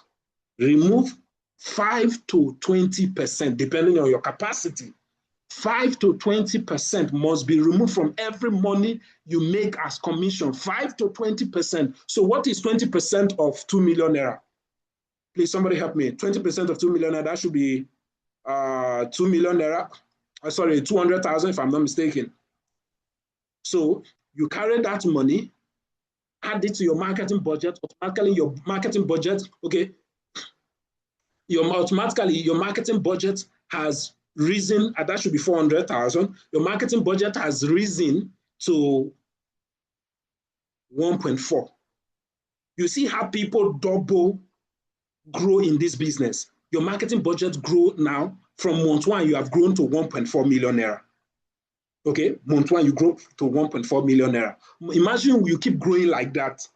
remove 5 to 20%, depending on your capacity. 5 to 20% must be removed from every money you make as commission. 5 to 20%. So what is 20% of 2 million naira? Please, somebody help me. 20% of 2 million naira, that should be 2 million naira. Sorry, 200,000 if I'm not mistaken. So you carry that money, add it to your marketing budget. Automatically, your marketing budget, okay, your marketing budget has risen, and that should be 400,000. Your marketing budget has risen to 1.4. You see how people double grow in this business. Your marketing budget grow now. From month one, you have grown to 1.4 million naira. Okay, month one, you grow to 1.4 million naira. Imagine you keep growing like that.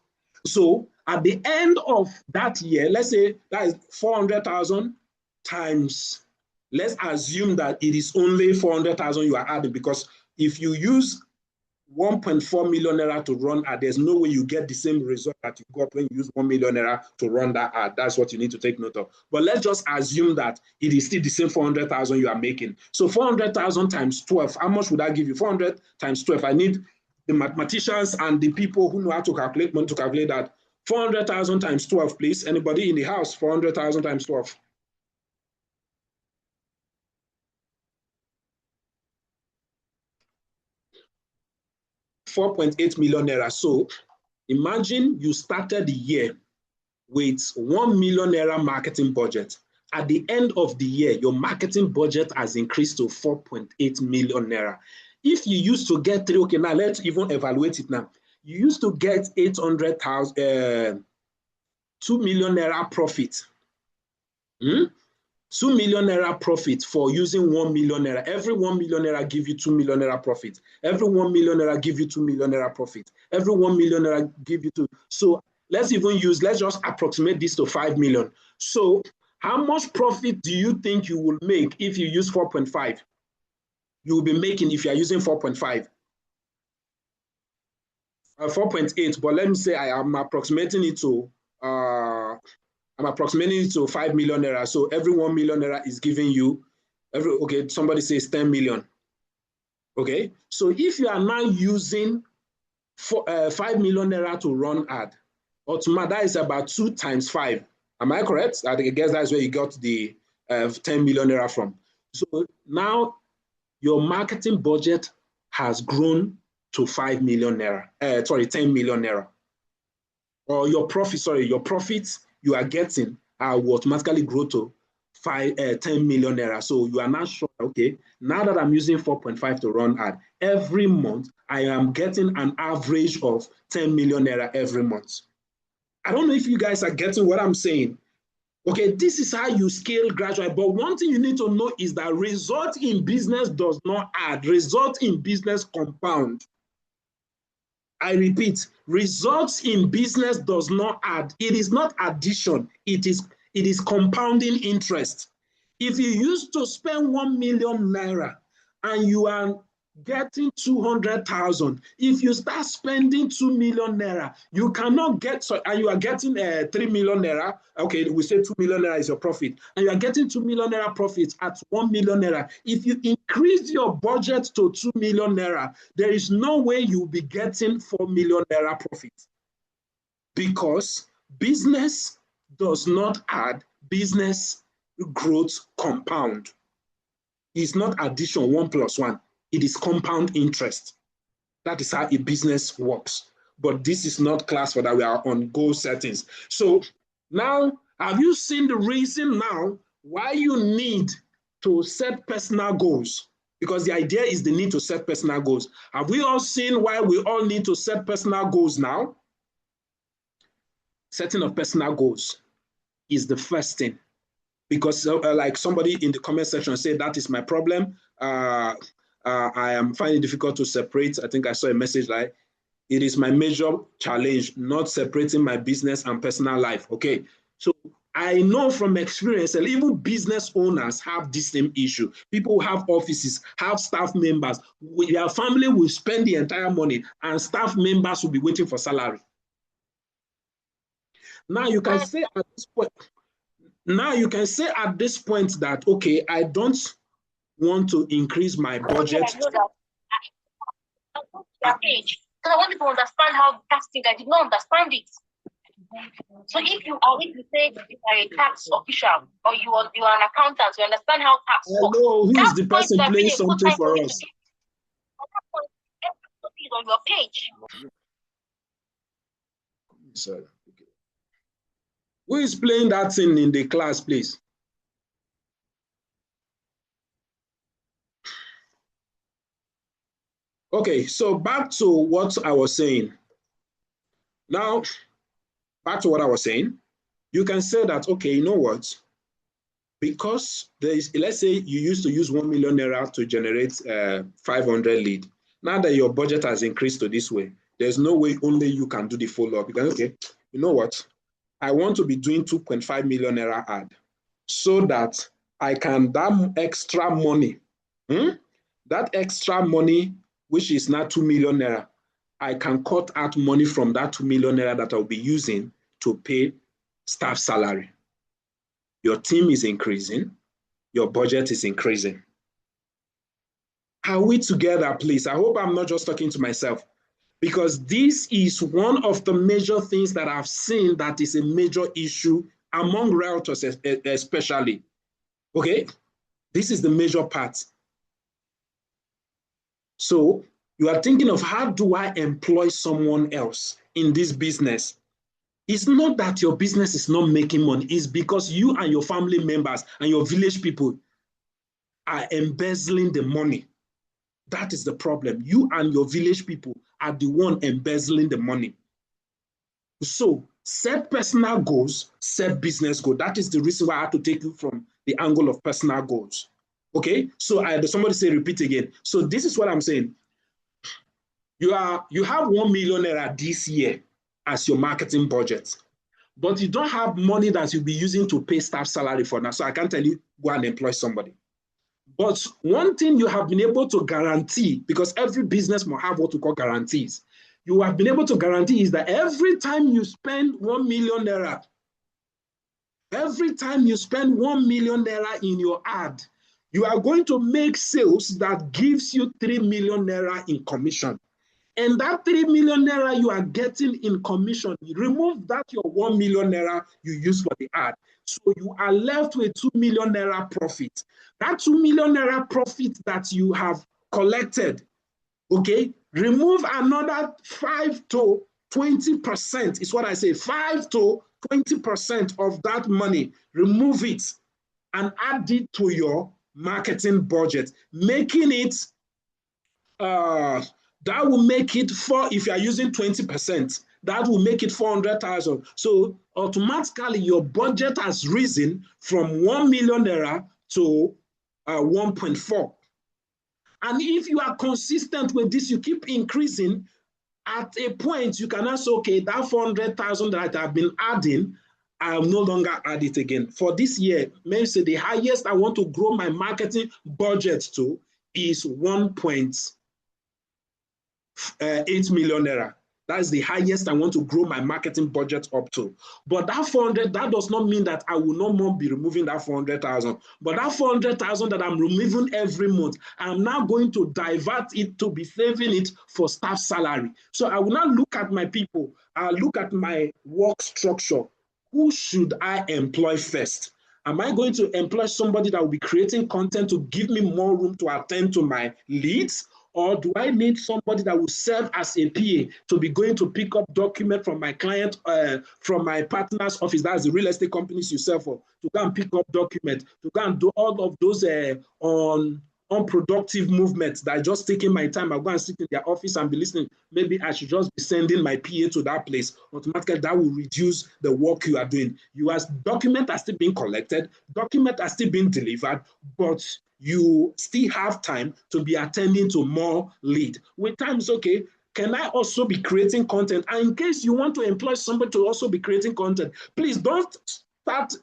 So at the end of that year, let's say that is 400,000 times, let's assume that it is only 400,000 you are adding, because if you use 1.4 million naira to run ad, there's no way you get the same result that you got when you use 1 million naira to run that ad. That's what you need to take note of. But let's just assume that it is still the same 400,000 you are making. So 400,000 times 12, how much would that give you? 400 times 12. I need the mathematicians and the people who know how to calculate money to calculate that. 400,000 times 12, please. Anybody in the house? 400,000 times 12. 4.8 million naira. So imagine you started the year with 1 million naira marketing budget. At the end of the year, your marketing budget has increased to 4.8 million naira. If you used to get three, okay, now let's even evaluate it now. You used to get 800,000, 2 million naira profit. 2 million naira profit for using 1 million naira. Every 1 million naira give you 2 million naira profit. Every 1 million naira give you 2 million naira profit. Every 1 million naira give you 2. So let's just approximate this to 5 million. So how much profit do you think you will make if you use 4.5? You will be making if you are using 4.5. 4.8, but let me say I am approximating it to 5 million naira. So every 1 million naira is giving you, okay, somebody says 10 million. Okay, so if you are now using 5 million naira to run ad, automatically that is about 2 times 5. Am I correct? I guess that's where you got the 10 million naira from. So now your marketing budget has grown to 5 million naira, 10 million naira. Or your profits you are getting will automatically grow to 10 million naira. So you are not sure, okay, now that I'm using 4.5 to run ad, every month I am getting an average of 10 million naira every month. I don't know if you guys are getting what I'm saying. Okay, this is how you scale gradually. But one thing you need to know is that result in business does not add. Result in business compound. I repeat, results in business does not add. It is not addition. It is compounding interest. If you used to spend 1 million naira and you are getting 200,000. If you start spending 2 million naira, you cannot get, so, and you are getting 3 million naira, okay, we say 2 million naira is your profit, and you are getting 2 million naira profit at 1 million naira. If you increase your budget to 2 million naira, there is no way you'll be getting 4 million naira profit, because business does not add, business growth compound. It's not addition 1 plus 1. It is compound interest. That is how a business works. But this is not class for that. We are on goal settings. So now, have you seen the reason now why you need to set personal goals? Because the idea is the need to set personal goals. Have we all seen why we all need to set personal goals now? Setting of personal goals is the first thing. Because like somebody in the comment section said, that is my problem. I am finding it difficult to separate. I think I saw a message like, it is my major challenge, not separating my business and personal life. Okay, so I know from experience that even business owners have this same issue. People who have offices, have staff members, their family will spend the entire money and staff members will be waiting for salary. Now you can say at this point, that, okay, I don't want to increase my budget. I want to understand how taxing, I did not understand it. So if you say you are a tax official or you are an accountant, you understand how tax works. Hello, who is the person playing something for us? Everything is on your page. Sorry. Okay. Who is playing that thing in the class, please? Okay, so back to what I was saying. Now, back to what I was saying. You can say that, okay, you know what? Because there is, let's say you used to use 1 million naira to generate 500 lead. Now that your budget has increased to this way, there's no way only you can do the follow-up. You can, okay, you know what? I want to be doing 2.5 million naira ad so that I can, that extra money, which is now 2 million naira, I can cut out money from that 2 million naira that I'll be using to pay staff salary. Your team is increasing, your budget is increasing. Are we together, please? I hope I'm not just talking to myself, because this is one of the major things that I've seen that is a major issue among realtors especially. Okay, this is the major part. So you are thinking of, how do I employ someone else in this business? It's not that your business is not making money. It's because you and your family members and your village people are embezzling the money. That is the problem. You and your village people are the one embezzling the money. So set personal goals, set business goals. That is the reason why I had to take you from the angle of personal goals. Okay, so somebody say repeat again. So this is what I'm saying. You have 1 million naira this year as your marketing budget, but you don't have money that you'll be using to pay staff salary for now. So I can't tell you, go and employ somebody. But one thing you have been able to guarantee, because every business must have what we call guarantees, you have been able to guarantee is that every time you spend 1 million naira, every time you spend 1 million naira in your ad, you are going to make sales that gives you 3 million naira in commission. And that 3 million naira you are getting in commission, remove that your 1 million naira you use for the ad. So you are left with 2 million naira profit. That 2 million naira profit that you have collected, okay, remove another 5 to 20% is what I say, 5 to 20% of that money, remove it and add it to your marketing budget, making it that will make it if you are using 20%, that will make it 400,000. So automatically your budget has risen from 1 million naira to 1.4. And if you are consistent with this, you keep increasing, at a point you can also, okay, that 400,000 that I've been adding, I'll no longer add it again. For this year, maybe say the highest I want to grow my marketing budget to is 1.4 8 million naira. That is the highest I want to grow my marketing budget up to. But that 400, that does not mean that I will no more be removing that 400,000. But that 400,000 that I'm removing every month, I'm now going to divert it to be saving it for staff salary. So I will now look at my people. I'll look at my work structure. Who should I employ first? Am I going to employ somebody that will be creating content to give me more room to attend to my leads? Or do I need somebody that will serve as a PA to be going to pick up document from my client, from my partner's office, that's the real estate companies you sell for, to go and pick up document, to go and do all of those unproductive movements that are just taking my time. I'll go and sit in their office and be listening. Maybe I should just be sending my PA to that place. Automatically, that will reduce the work you are doing. Document are still being collected, document are still being delivered, but you still have time to be attending to more lead. With time, it's okay. Can I also be creating content? And in case you want to employ somebody to also be creating content, please don't start.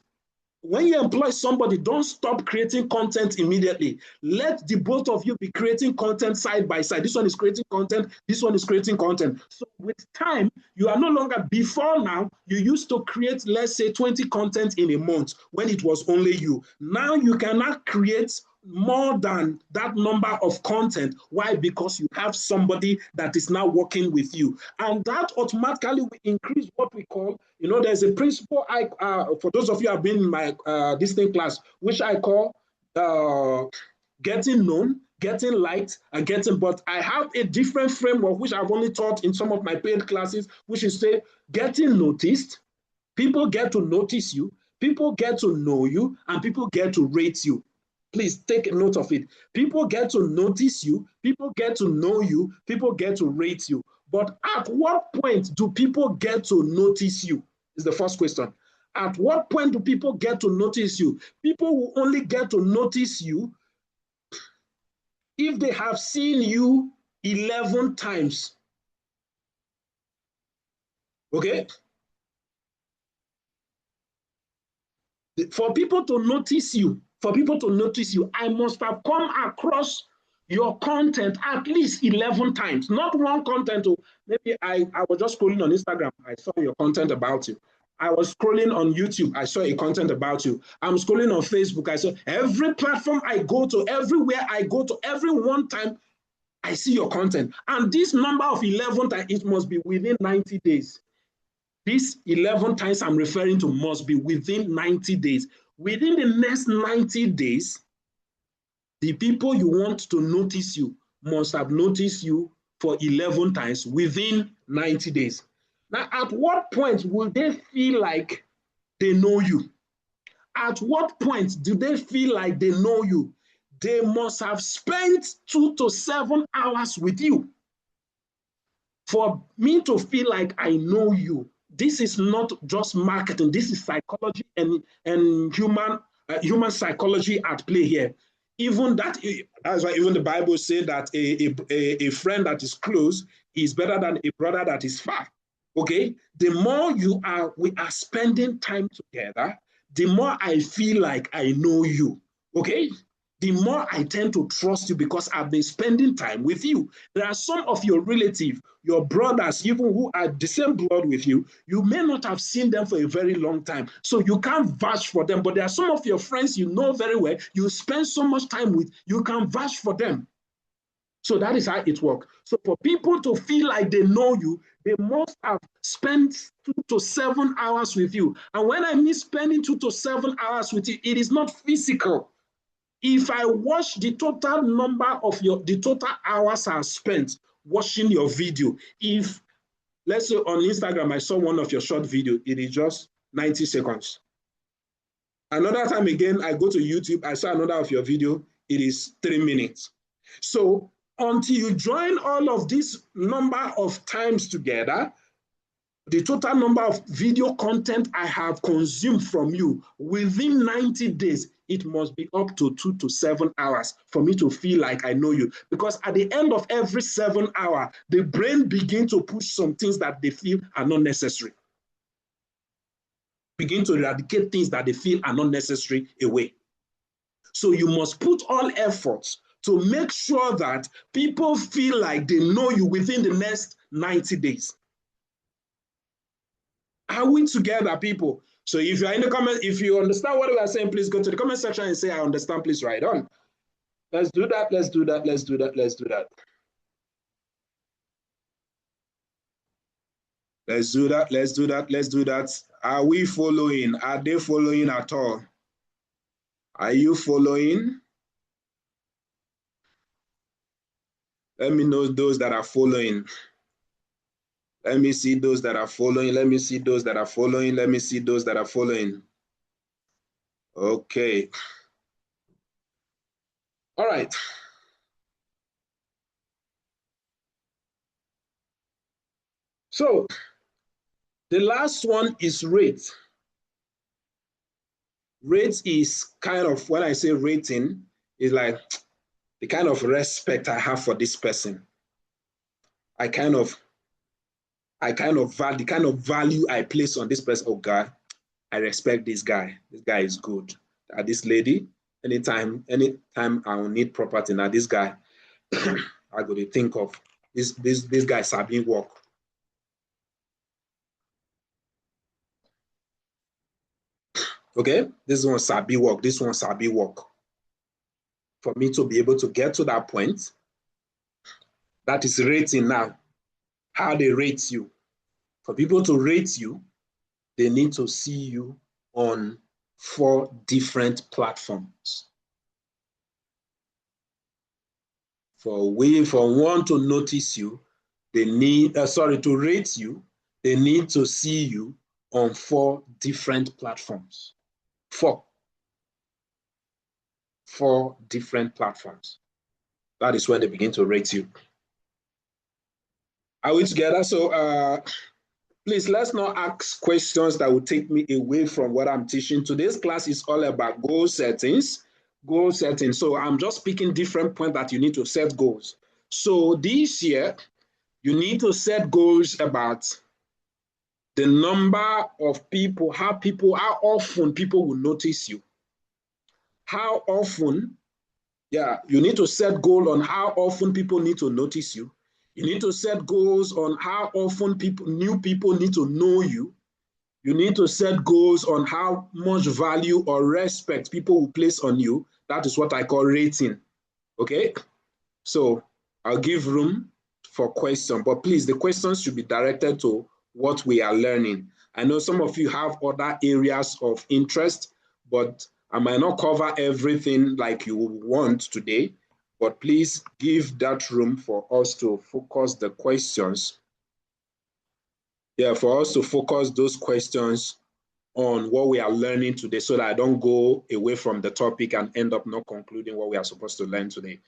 When you employ somebody, don't stop creating content immediately. Let the both of you be creating content side by side. This one is creating content, this one is creating content. So with time, you are no longer, before now, you used to create, let's say, 20 content in a month when it was only you. Now you cannot create more than that number of content. Why? Because you have somebody that is now working with you. And that automatically will increase what we call, there's a principle, for those of you who have been in my distinct class, which I call getting known, getting liked, and but I have a different framework, which I've only taught in some of my paid classes, which is say, getting noticed, people get to notice you, people get to know you, and people get to rate you. Please take a note of it. People get to notice you, people get to know you, people get to rate you. But at what point do people get to notice you? Is the first question. At what point do people get to notice you? People will only get to notice you if they have seen you 11 times. Okay? For people to notice you, I must have come across your content at least 11 times, not one content. Maybe I was just scrolling on Instagram, I saw your content about you. I was scrolling on YouTube, I saw a content about you. I'm scrolling on Facebook, I saw every platform I go to, everywhere I go to, every one time I see your content. And this number of 11 times, it must be within 90 days. This 11 times I'm referring to must be within 90 days. Within the next 90 days, the people you want to notice you must have noticed you for 11 times within 90 days. Now, at what point will they feel like they know you? At what point do they feel like they know you? They must have spent 2 to 7 hours with you. For me to feel like I know you, this is not just marketing. This is psychology and human psychology at play here. Even that's why even the Bible says that a friend that is close is better than a brother that is far. Okay, the more we are spending time together, the more I feel like I know you. Okay, the more I tend to trust you because I've been spending time with you. There are some of your relatives, your brothers, even who are the same blood with you, you may not have seen them for a very long time. So you can't vouch for them. But there are some of your friends you know very well, you spend so much time with, you can vouch for them. So that is how it works. So for people to feel like they know you, they must have spent 2 to 7 hours with you. And when I mean spending 2 to 7 hours with you, it is not physical. If I watch the total number of the total hours I spent watching your video, if let's say on Instagram, I saw one of your short video, it is just 90 seconds. Another time again, I go to YouTube, I saw another of your video, it is 3 minutes. So until you join all of this number of times together, the total number of video content I have consumed from you within 90 days, it must be up to 2 to 7 hours for me to feel like I know you. Because at the end of every 7 hours, the brain begins to push some things that they feel are not necessary. Begin to eradicate things that they feel are not necessary away. So you must put all efforts to make sure that people feel like they know you within the next 90 days. Are we together, people? So if you're in the comment, if you understand what we are saying, please go to the comment section and say, I understand, please write on. Let's do that, let's do that, let's do that, let's do that. Let's do that, let's do that, let's do that. Are we following? Are they following at all? Are you following? Let me know those that are following. Let me see those that are following. Let me see those that are following. Let me see those that are following. Okay. All right. So the last one is rate. Rate is kind of, when I say rating, is like the kind of respect I have for this person. I kind of value, the kind of value I place on this person. Oh God, I respect this guy. This guy is good. This lady, anytime I will need property, now this guy, I go to think of this guy sabi work. Okay, this one sabi work, this one sabi work. For me to be able to get to that point, that is rating now. How they rate you. For people to rate you, they need to see you on 4 different platforms. For one to notice you, they need, to rate you, they need to see you on 4 different platforms. 4 different platforms. That is when they begin to rate you. Are we together? So please, let's not ask questions that will take me away from what I'm teaching. Today's class is all about goal settings. Goal setting. So I'm just picking different points that you need to set goals. So this year, you need to set goals about the number of people, how often people will notice you. How often, you need to set goal on how often people need to notice you. You need to set goals on how often new people need to know you. You need to set goals on how much value or respect people will place on you. That is what I call rating. Okay? So I'll give room for questions, but please, the questions should be directed to what we are learning. I know some of you have other areas of interest, but I might not cover everything like you want today, but please give that room for us to focus the questions. Yeah, for us to focus those questions on what we are learning today so that I don't go away from the topic and end up not concluding what we are supposed to learn today.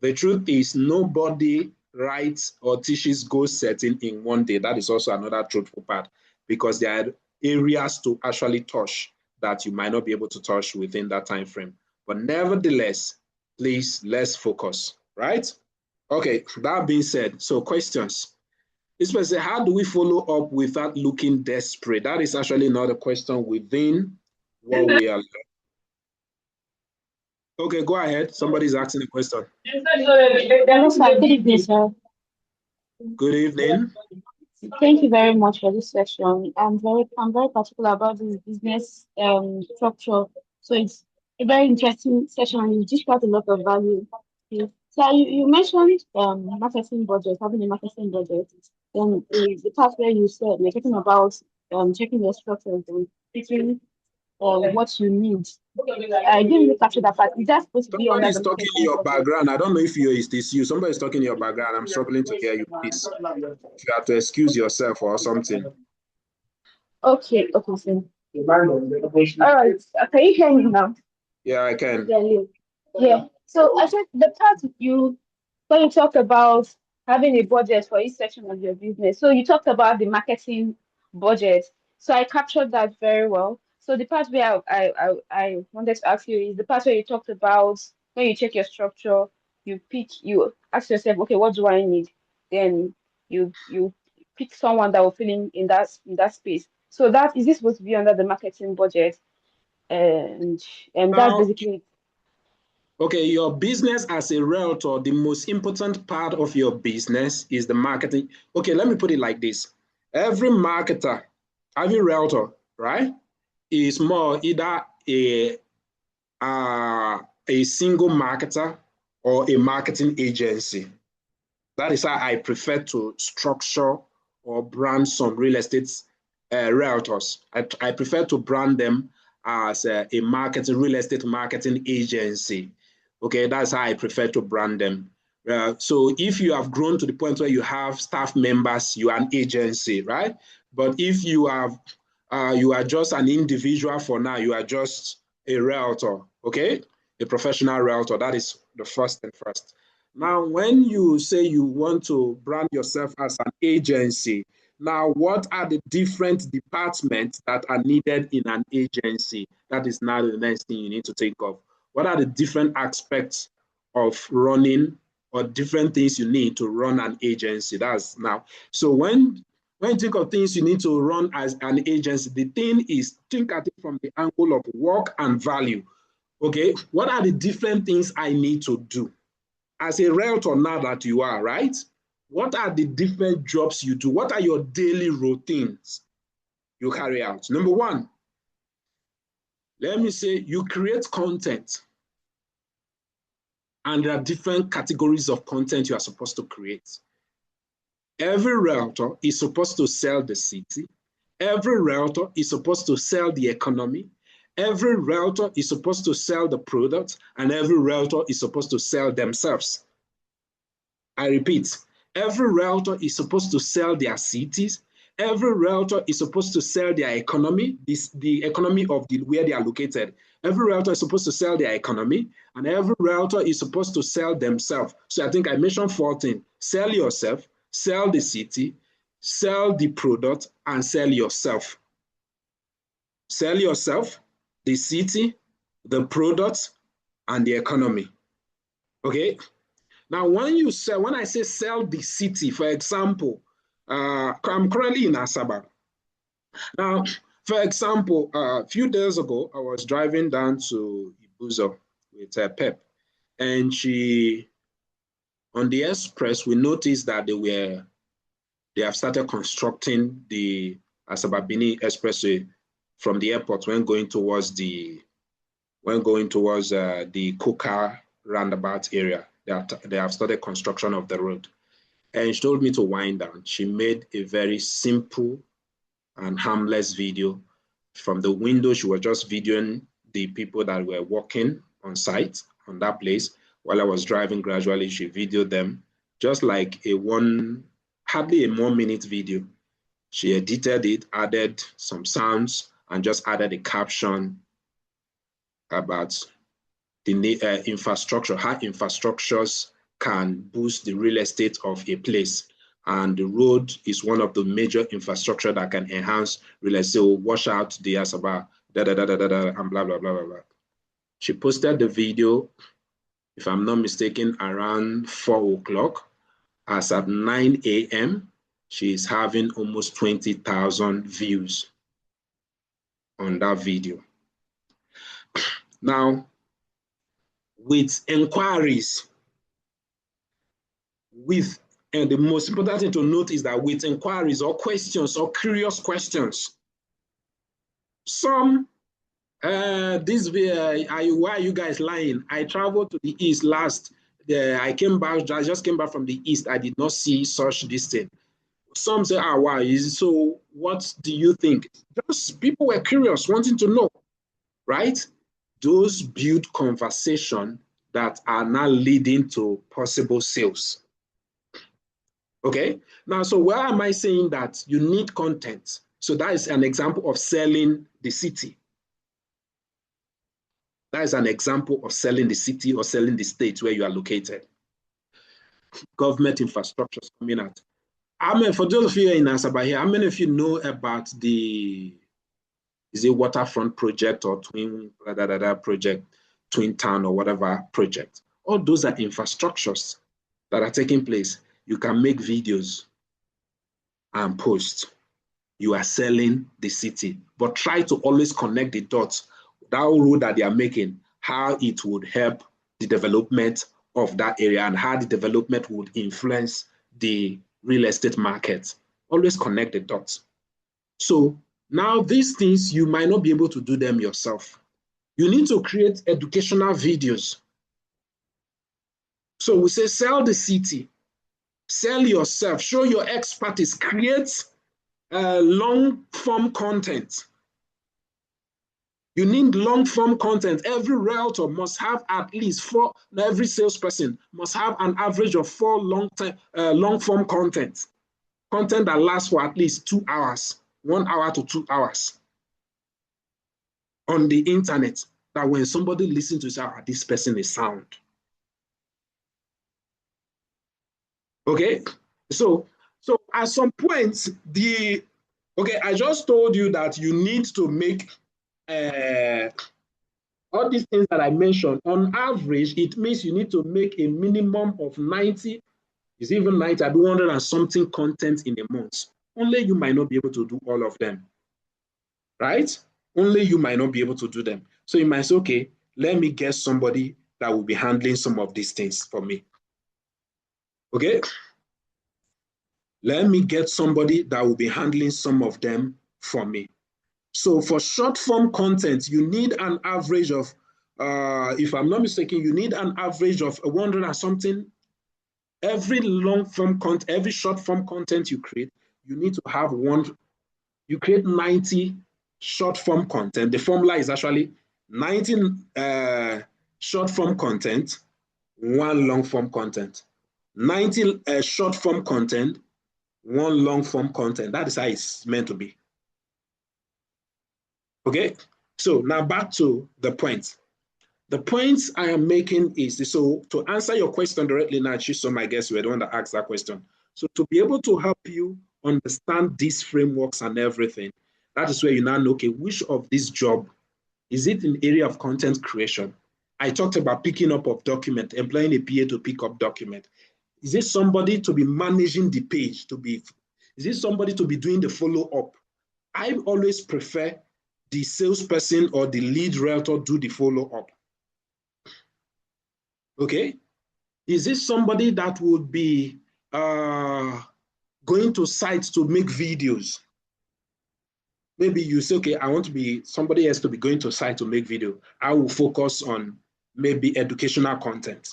The truth is nobody writes or teaches goal setting in one day. That is also another truthful part because there are areas to actually touch that you might not be able to touch within that time frame. But nevertheless, please, let's focus, right? Okay, that being said, so questions. This person, how do we follow up without looking desperate? That is actually not a question within what we are learning. Okay, go ahead. Somebody's asking a question. Good evening, sir. Good evening. Thank you very much for this session. I'm very particular about this business structure. So it's a very interesting session and you just got a lot of value. So you mentioned marketing budget, having a marketing budget. Then the part where you said you're talking about checking your structures and picking what you need. I didn't really capture that part. Is that supposed to be under Somebody's the talking in marketing your budget? background. I don't know if it is you. Somebody's talking in your background. I'm struggling to hear you, please. If you have to excuse yourself or something. Okay, sir. All right. Can you hear me now? Yeah, I can. Yeah. So I said the part when you talked about having a budget for each section of your business. So you talked about the marketing budget. So I captured that very well. So the part where I wanted to ask you is the part where you talked about when you check your structure, you ask yourself, okay, what do I need? Then you pick someone that will fill in that space. So is this supposed to be under the marketing budget? And that's Now, basically it. Okay, your business as a realtor, the most important part of your business is the marketing. Okay, let me put it like this. Every marketer, every realtor, right, is more either a single marketer or a marketing agency. That is how I prefer to structure or brand some real estate realtors. I prefer to brand them as a real estate marketing agency. Okay, that's how I prefer to brand them. So if you have grown to the point where you have staff members, you are an agency, right? But if you are just an individual for now, you are just a realtor, okay? A professional realtor. That is the first and first. Now, when you say you want to brand yourself as an agency, now what are the different departments that are needed in an agency? That is now the next thing you need to think of. What are the different aspects of running or different things you need to run an agency? That's now. So when you think of things you need to run as an agency, the thing is think at it from the angle of work and value. Okay, what are the different things I need to do? As a realtor now that you are, right? What are the different jobs you do? What are your daily routines you carry out? Number one, let me say you create content. And there are different categories of content you are supposed to create. Every realtor is supposed to sell the city. Every realtor is supposed to sell the economy. Every realtor is supposed to sell the product, and every realtor is supposed to sell themselves. I repeat, every realtor is supposed to sell their cities. Every realtor is supposed to sell their economy, the economy of where they are located. Every realtor is supposed to sell their economy, and every realtor is supposed to sell themselves. So I think I mentioned 14. Sell yourself, sell the city, sell the product, and sell yourself. Sell yourself, the city, the product, and the economy. Okay? Now, when I say sell the city, for example, I'm currently in Asaba. Now, for example, a few days ago, I was driving down to Ibuzo with Pep, and on the express, we noticed that they have started constructing the Asaba Bini Expressway from the airport when going towards the Kuka roundabout area. They have started construction of the road. And she told me to wind down. She made a very simple and harmless video. From the window, she was just videoing the people that were working on site on that place. While I was driving gradually, she videoed them, just like hardly a 1 minute video. She edited it, added some sounds, and just added a caption about the infrastructure, how infrastructures can boost the real estate of a place. And the road is one of the major infrastructure that can enhance real estate. So wash out the Asaba, and blah, blah, blah, blah, blah. She posted the video, if I'm not mistaken, around 4 o'clock. As at 9 a.m., she is having almost 20,000 views on that video. Now, with inquiries, and the most important thing to note is that with inquiries or questions or curious questions, some, why are you guys lying? I traveled to the East last, I just came back from the East. I did not see such this thing. Some say, why? So what do you think? Just people were curious, wanting to know, right? Those build conversation that are now leading to possible sales. Okay, now, so why am I saying that you need content? So that is an example of selling the city. That is an example of selling the city or selling the state where you are located. Government infrastructure is coming out. For those of you in Asaba here, how many of you know about is it waterfront project or twin project, twin town or whatever project? All those are infrastructures that are taking place. You can make videos and post. You are selling the city, but try to always connect the dots. That road that they are making, how it would help the the development of that area and how the development would influence the real estate market. Always connect the dots. So now these things, you might not be able to do them yourself. You need to create educational videos. So we say sell the city, sell yourself, show your expertise, create long form content. You need long form content. Every realtor must have at least 4, every salesperson must have an average of 4 long form content. Content that lasts for at least 2 hours, 1 hour to 2 hours on the internet, that when somebody listens to say, this person is sound. Okay, so at some point, I just told you that you need to make all these things that I mentioned. On average, it means you need to make a minimum of 90, is even 90, 100 and something content in a month. Only you might not be able to do all of them, right? Only you might not be able to do them. So you might say, okay, let me get somebody that will be handling some of these things for me. Okay? Let me get somebody that will be handling some of them for me. So for short form content, you need an average of, if I'm not mistaken, you need an average of 100 and something. Every long form content, every short form content you create, you need to have you create 90 short form content. The formula is actually 19 short form content, 1 long form content. 90 short form content, 1 long form content. That is how it's meant to be. Okay, so now back to the point. The points I am making is, so to answer your question directly now, Chisom, I guess you were the one that asked that question. So to be able to help you understand these frameworks and everything, that is where you now know, okay, which of this job, is it in area of content creation? I talked about picking up of document, employing a PA to pick up document. Is it somebody to be managing the page, is it somebody to be doing the follow-up? I always prefer the salesperson or the lead realtor do the follow-up. Okay? Is this somebody that would be going to sites to make videos? Maybe you say, okay, I want to be somebody else to be going to site to make video. I will focus on maybe educational content,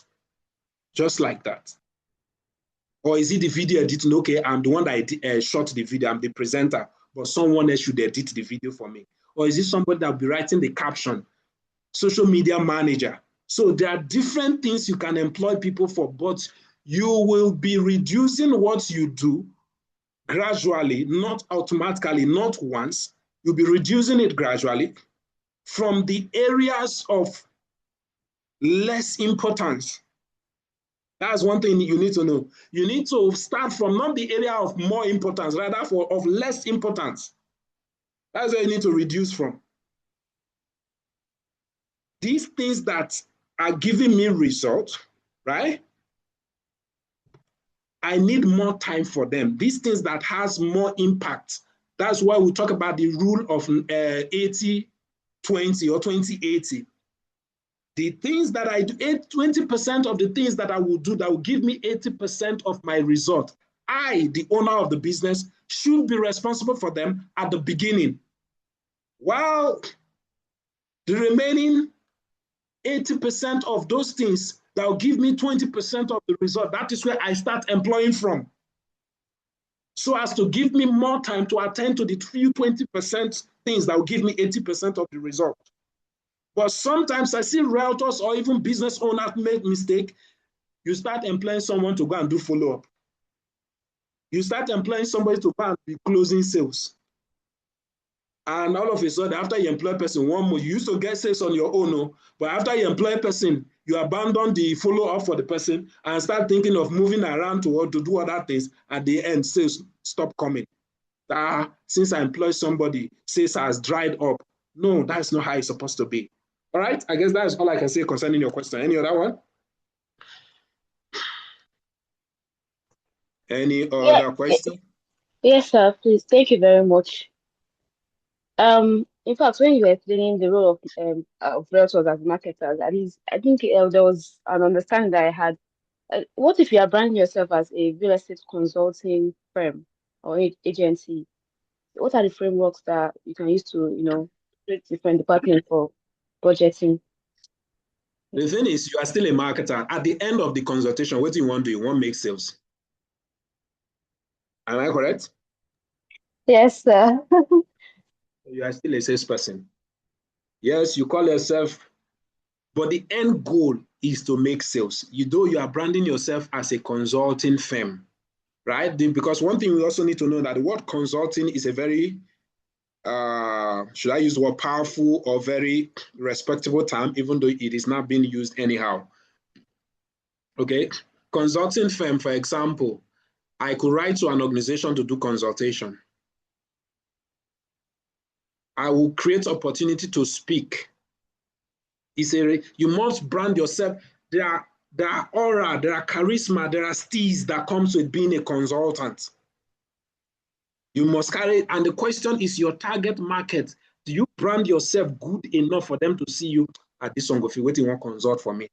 just like that. Or is it the video editing? Okay, I'm the one that shot the video, I'm the presenter, but someone else should edit the video for me. Or is it somebody that will be writing the caption, social media manager? So there are different things you can employ people for, but you will be reducing what you do gradually, not automatically, not once. You'll be reducing it gradually from the areas of less importance. That's one thing you need to know. You need to start from not the area of more importance, rather of less importance. That's where you need to reduce from. These things that are giving me results, right? I need more time for them. These things that has more impact. That's why we talk about the rule of 80-20 or 20-80. The things that I do, 20% of the things that I will do that will give me 80% of my result, I, the owner of the business, should be responsible for them at the beginning. While the remaining 80% of those things that will give me 20% of the result, that is where I start employing from. So as to give me more time to attend to the few 20% things that will give me 80% of the result. But sometimes I see realtors or even business owners make mistake. You start employing someone to go and do follow-up. You start employing somebody to go and be closing sales. And all of a sudden, after you employ a person, one more, you used to get sales on your own, but after you employ a person, you abandon the follow-up for the person and start thinking of moving around to do other things. At the end, sales stop coming. Since I employ somebody, sales has dried up. No, that's not how it's supposed to be. All right, I guess that's all I can say concerning your question. Any other one? Any other question? Yes, sir, please. Thank you very much. in fact, when you were explaining the role of realtors as marketers, at least I think there was an understanding that I had. What if you are branding yourself as a real estate consulting firm or agency? What are the frameworks that you can use to, create different departments for budgeting? The thing is, you are still a marketer. At the end of the consultation, what do you want to do? You want to make sales. Am I correct? Yes, sir. You are still a salesperson. Yes, you call yourself, but the end goal is to make sales. You are branding yourself as a consulting firm, right? Because one thing we also need to know that the word consulting is a very, should I use the word powerful or very respectable term, even though it is not being used anyhow. Okay, consulting firm, for example, I could write to an organization to do consultation. I will create opportunity to speak. You must brand yourself. There are aura, there are charisma, there are steez that comes with being a consultant. You must carry, and the question is your target market. Do you brand yourself good enough for them to see you at this one? If you waiting, want consult for me.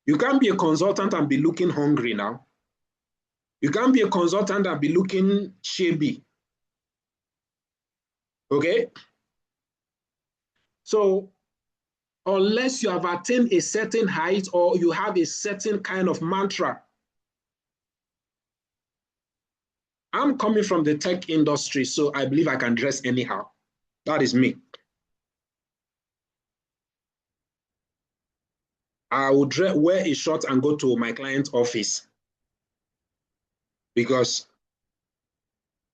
You can't be a consultant and be looking hungry now. You can't be a consultant and be looking shabby. Okay? So unless you have attained a certain height or you have a certain kind of mantra. I'm coming from the tech industry, so I believe I can dress anyhow. That is me. I would wear a shirt and go to my client's office because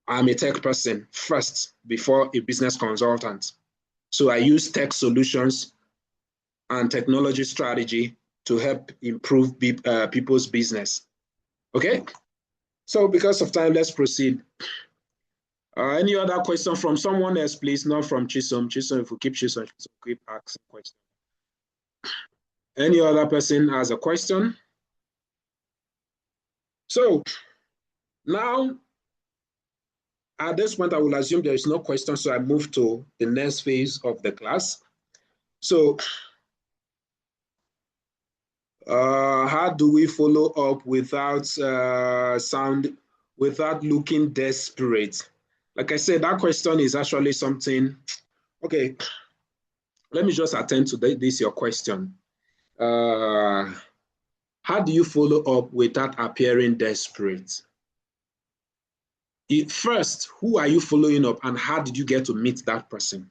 I'm a tech person first before a business consultant. So I use tech solutions and technology strategy to help improve people's business. Okay? So because of time, let's proceed. Any other question from someone else, please? Not from Chisom. Chisom, if we keep Chisom, keep asking questions. Any other person has a question? So now, at this point, I will assume there is no question, so I move to the next phase of the class. So how do we follow up without without looking desperate? Like I said, that question is actually something, okay, let me just attend to this, your question. How do you follow up without appearing desperate? First, who are you following up and how did you get to meet that person?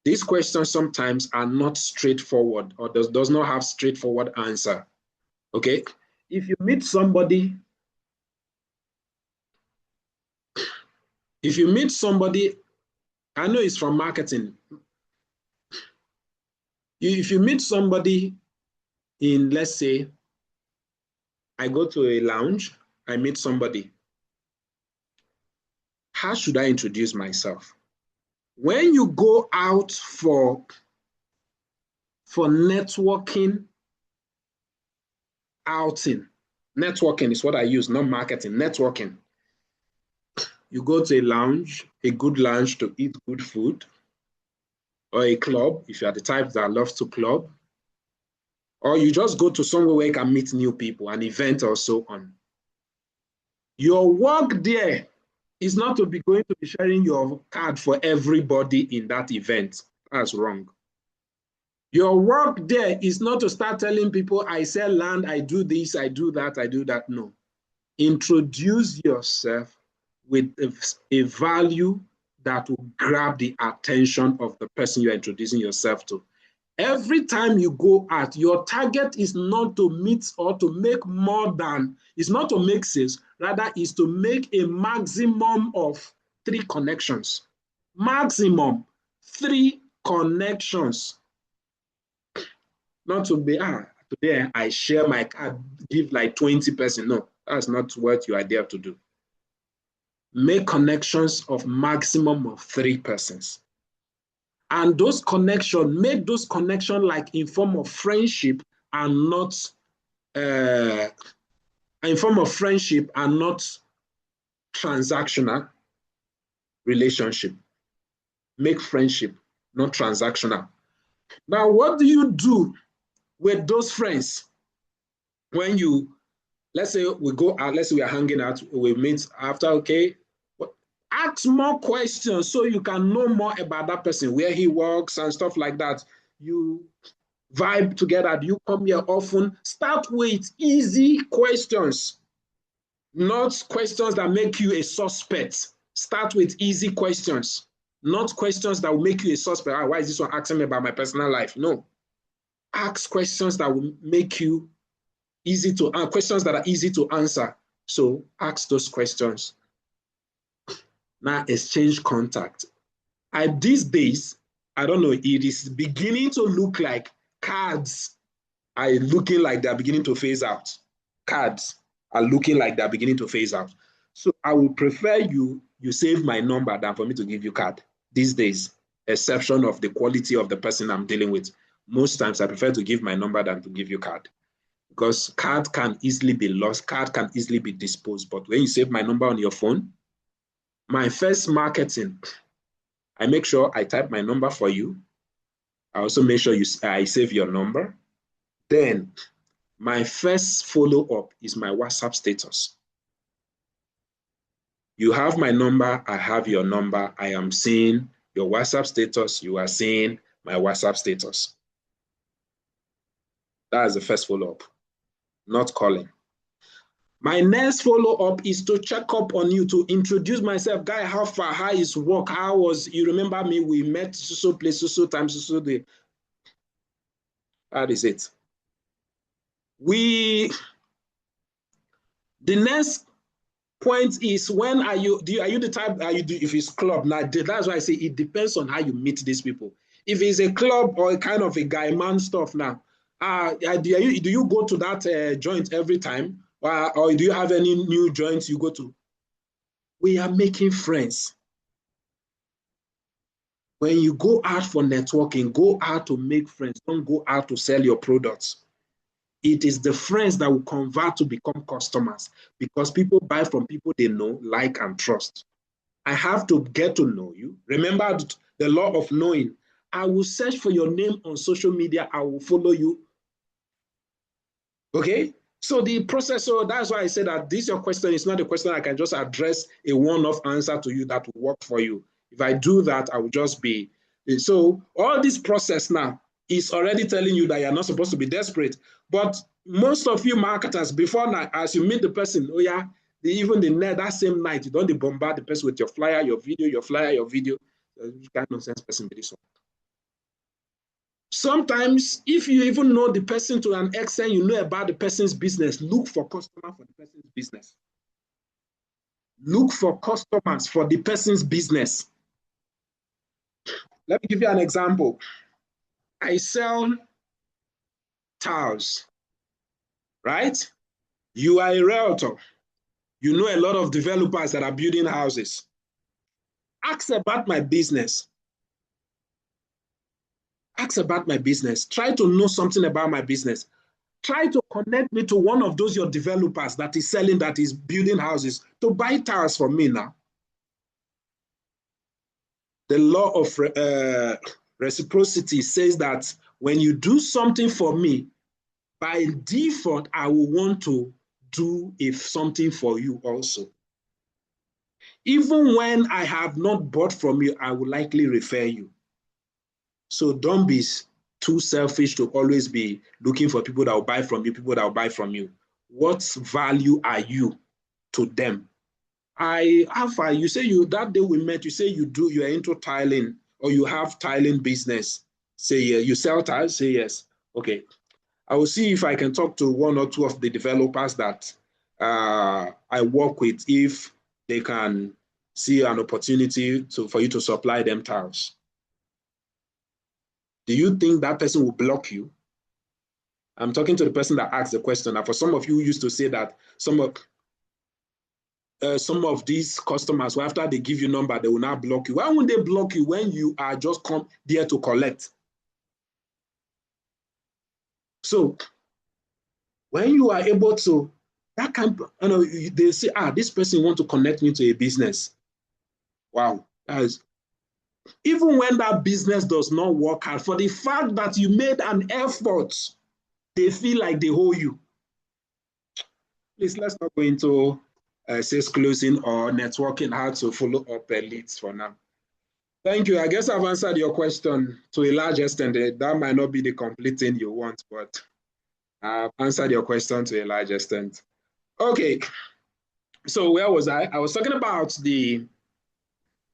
These questions sometimes are not straightforward or does not have straightforward answer. Okay? If you meet somebody, I know it's from marketing. If you meet somebody in, let's say, I go to a lounge, I meet somebody. How should I introduce myself? When you go out for networking outing, networking is what I use, not marketing, networking. You go to a lounge, a good lounge to eat good food, or a club, if you are the type that loves to club, or you just go to somewhere where you can meet new people, an event or so on. Your work there is not to be going to be sharing your card for everybody in that event. That's wrong. Your work there is not to start telling people, I sell land, I do this, I do that, I do that. No. Introduce yourself with a value that will grab the attention of the person you're introducing yourself to. Every time you go out, your target is not to meet or to make more than, it's not to make sales, rather is to make a maximum of 3 connections. Maximum 3 connections. Not to be, today I share my card, give like 20%. No, that's not what you are there to do. Make connections of maximum of 3 persons. And those connections, make those connections like in form of friendship and not in form of friendship and not transactional relationship. Make friendship not transactional. Now, what do you do with those friends when you, let's say we go out, let's say we are hanging out, we meet after, okay, ask more questions so you can know more about that person, where he works and stuff like that. You vibe together. Do you come here often? Start with easy questions, not questions that make you a suspect. Start with easy questions, not questions that will make you a suspect. Ah, why is this one asking me about my personal life? No. Ask questions that will make you easy to, questions that are easy to answer. So ask those questions. Now exchange contact. These days, I don't know, it is beginning to look like cards are looking like they're beginning to phase out. Cards are looking like they're beginning to phase out. So I would prefer you save my number than for me to give you card these days, exception of the quality of the person I'm dealing with. Most times I prefer to give my number than to give you card, because card can easily be lost, card can easily be disposed. But when you save my number on your phone, my first marketing, I make sure I type my number for you. I also make sure I save your number. Then my first follow-up is my WhatsApp status. You have my number, I have your number. I am seeing your WhatsApp status. You are seeing my WhatsApp status. That is the first follow-up, not calling. My next follow-up is to check up on you, to introduce myself. Guy, how far? How is work? How was, you remember me? We met so place, so time, so day. That is it. The next point is, when are you the type, if it's club, now that's why I say it depends on how you meet these people. If it's a club or a kind of a guy man stuff now, do you go to that joint every time? Or do you have any new joints you go to? We are making friends. When you go out for networking, go out to make friends. Don't go out to sell your products. It is the friends that will convert to become customers, because people buy from people they know, like, and trust. I have to get to know you. Remember the law of knowing. I will search for your name on social media. I will follow you. Okay? So the process, so that's why I said that this your question is not a question I can just address a one-off answer to you that will work for you. If I do that, I will just be. So all this process now is already telling you that you're not supposed to be desperate. But most of you marketers, before now, as you meet the person, oh yeah, even that same night, you don't bombard the person with your flyer, your video, your flyer, your video. You kind of nonsense person with this one. Sometimes, if you even know the person to an extent, you know about the person's business, look for customers for the person's business. Look for customers for the person's business. Let me give you an example. I sell tiles, right? You are a realtor. You know a lot of developers that are building houses. Ask about my business. Ask about my business. Try to know something about my business. Try to connect me to one of those your developers that is selling, that is building houses, to buy tiles from me now. The law of reciprocity says that when you do something for me, by default, I will want to do something for you also. Even when I have not bought from you, I will likely refer you. So don't be too selfish to always be looking for people that will buy from you, people that will buy from you. What value are you to them? You say that day we met, you say you're into tiling, or you have tiling business. Say yeah, you sell tiles, say yes. Okay. I will see if I can talk to one or two of the developers that I work with, if they can see an opportunity for you to supply them tiles. Do you think that person will block you? I'm talking to the person that asked the question. Now, for some of you who used to say that some of these customers, after they give you number, they will not block you. Why won't they block you when you are just come there to collect? So when you are able to, that can, they say, this person want to connect me to a business. Wow, even when that business does not work out, for the fact that you made an effort, they feel like they owe you. Please, let's not go into sales closing or networking, how to follow up leads for now. Thank you. I guess I've answered your question to a large extent. That might not be the complete thing you want, but I've answered your question to a large extent. Okay. So where was I? I was talking about the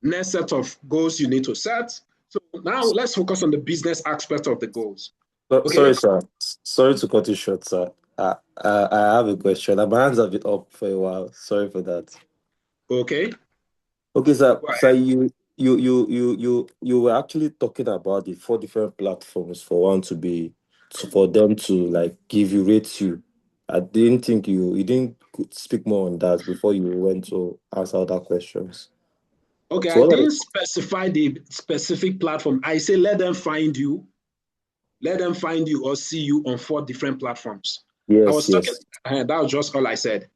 next set of goals you need to set. So now let's focus on the business aspect of the goals. Okay. Sorry, sir. Sorry to cut you short, sir. I have a question. My hands have been up for a while. Sorry for that. Okay. Okay, sir. So you were actually talking about the 4 different platforms for them to like rate you. I didn't think you didn't speak more on that before you went to answer other questions. Okay, So I didn't specify the specific platform. I say let them find you. Let them find you or see you on 4 different platforms. I was talking, that was just all I said.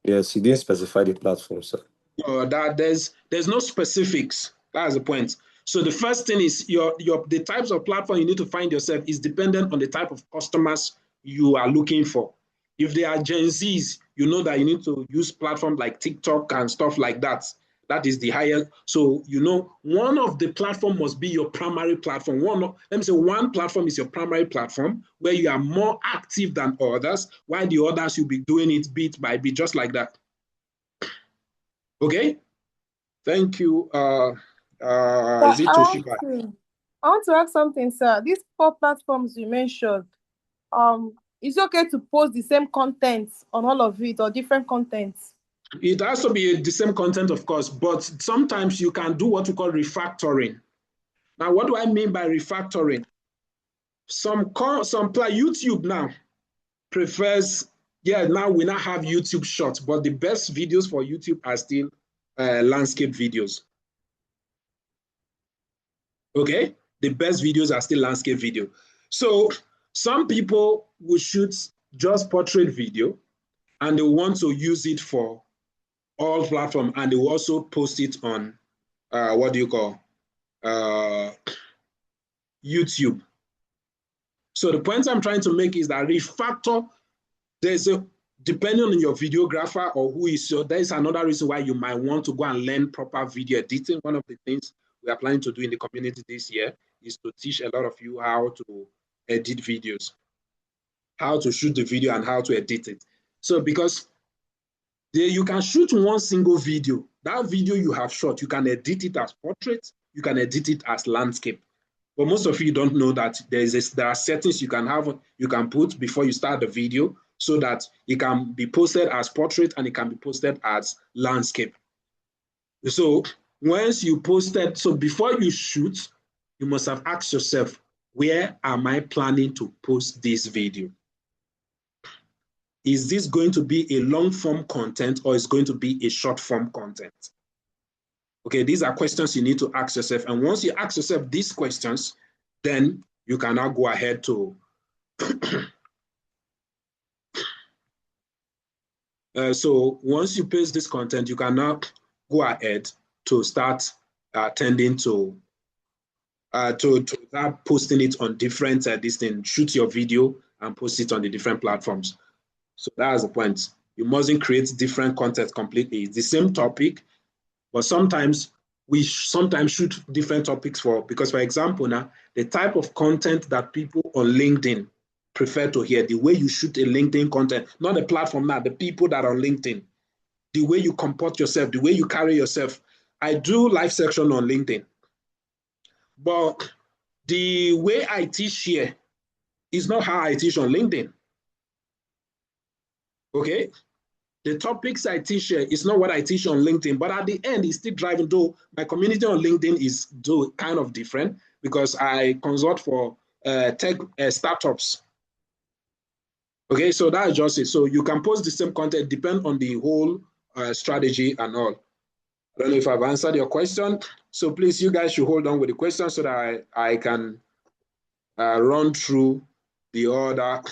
Yes, you didn't specify the platform, sir. That there's no specifics. That's the point. So the first thing is the types of platform you need to find yourself is dependent on the type of customers you are looking for. If they are Gen Zs, you know that you need to use platforms like TikTok and stuff like that. That is the highest. So you know one of the platform must be your primary platform. Let me say one platform is your primary platform where you are more active than others, while the others you'll be doing it bit by bit, just like that. Okay, thank you. Is it Toshiba? I want to ask something, sir. These 4 platforms you mentioned, is it okay to post the same content on all of it or different contents? It has to be the same content, of course, but sometimes you can do what we call refactoring. Now, what do I mean by refactoring? YouTube now prefers, now we now have YouTube Shorts, but the best videos for YouTube are still landscape videos. Okay, the best videos are still landscape video. So some people will shoot just portrait video and they want to use it for all platforms, and they will also post it on YouTube. So the point I'm trying to make is that refactor, depending on your videographer or who is there is another reason why you might want to go and learn proper video editing. One of the things we are planning to do in the community this year is to teach a lot of you how to edit videos, how to shoot the video and how to edit it. So because you can shoot one single video. That video you have shot, you can edit it as portrait, you can edit it as landscape. But most of you don't know that there are settings you can put before you start the video so that it can be posted as portrait and it can be posted as landscape. So once you posted, so before you shoot, you must have asked yourself, where am I planning to post this video? Is this going to be a long form content or is going to be a short form content? Okay, these are questions you need to ask yourself. And once you ask yourself these questions, then you can now go ahead to so once you paste this content, you can now go ahead to start tending to start posting it on different shoot your video and post it on the different platforms. So that's the point. You mustn't create different content completely. It's the same topic, but sometimes we shoot different topics because for example, now the type of content that people on LinkedIn prefer to hear, the way you shoot a LinkedIn content, not the platform now, the people that are on LinkedIn, the way you comport yourself, the way you carry yourself. I do live section on LinkedIn, but the way I teach here is not how I teach on LinkedIn. Okay? The topics I teach here is not what I teach on LinkedIn, but at the end, it's still driving, though my community on LinkedIn is kind of different because I consult for tech startups. Okay, so that's just it. So you can post the same content, depend on the whole strategy and all. I don't know if I've answered your question. So please, you guys should hold on with the question so that I can run through the other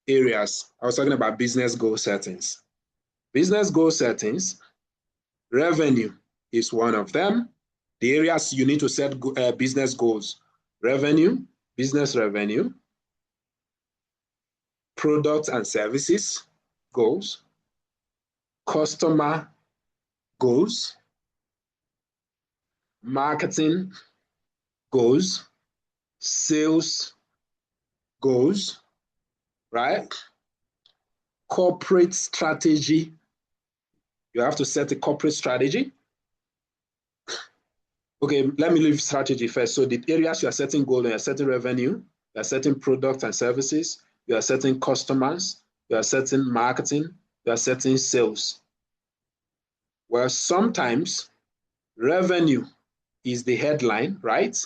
areas. I was talking about business goal settings. Business goal settings, revenue is one of them. The areas you need to set business goals: revenue, business revenue, products and services goals, customer goals, marketing goals, sales goals, right? Corporate strategy. You have to set a corporate strategy. Okay, let me leave strategy first. So the areas you are setting goal, you are setting revenue, you are setting products and services, you are setting customers, you are setting marketing, you are setting sales. Well, sometimes revenue is the headline, right?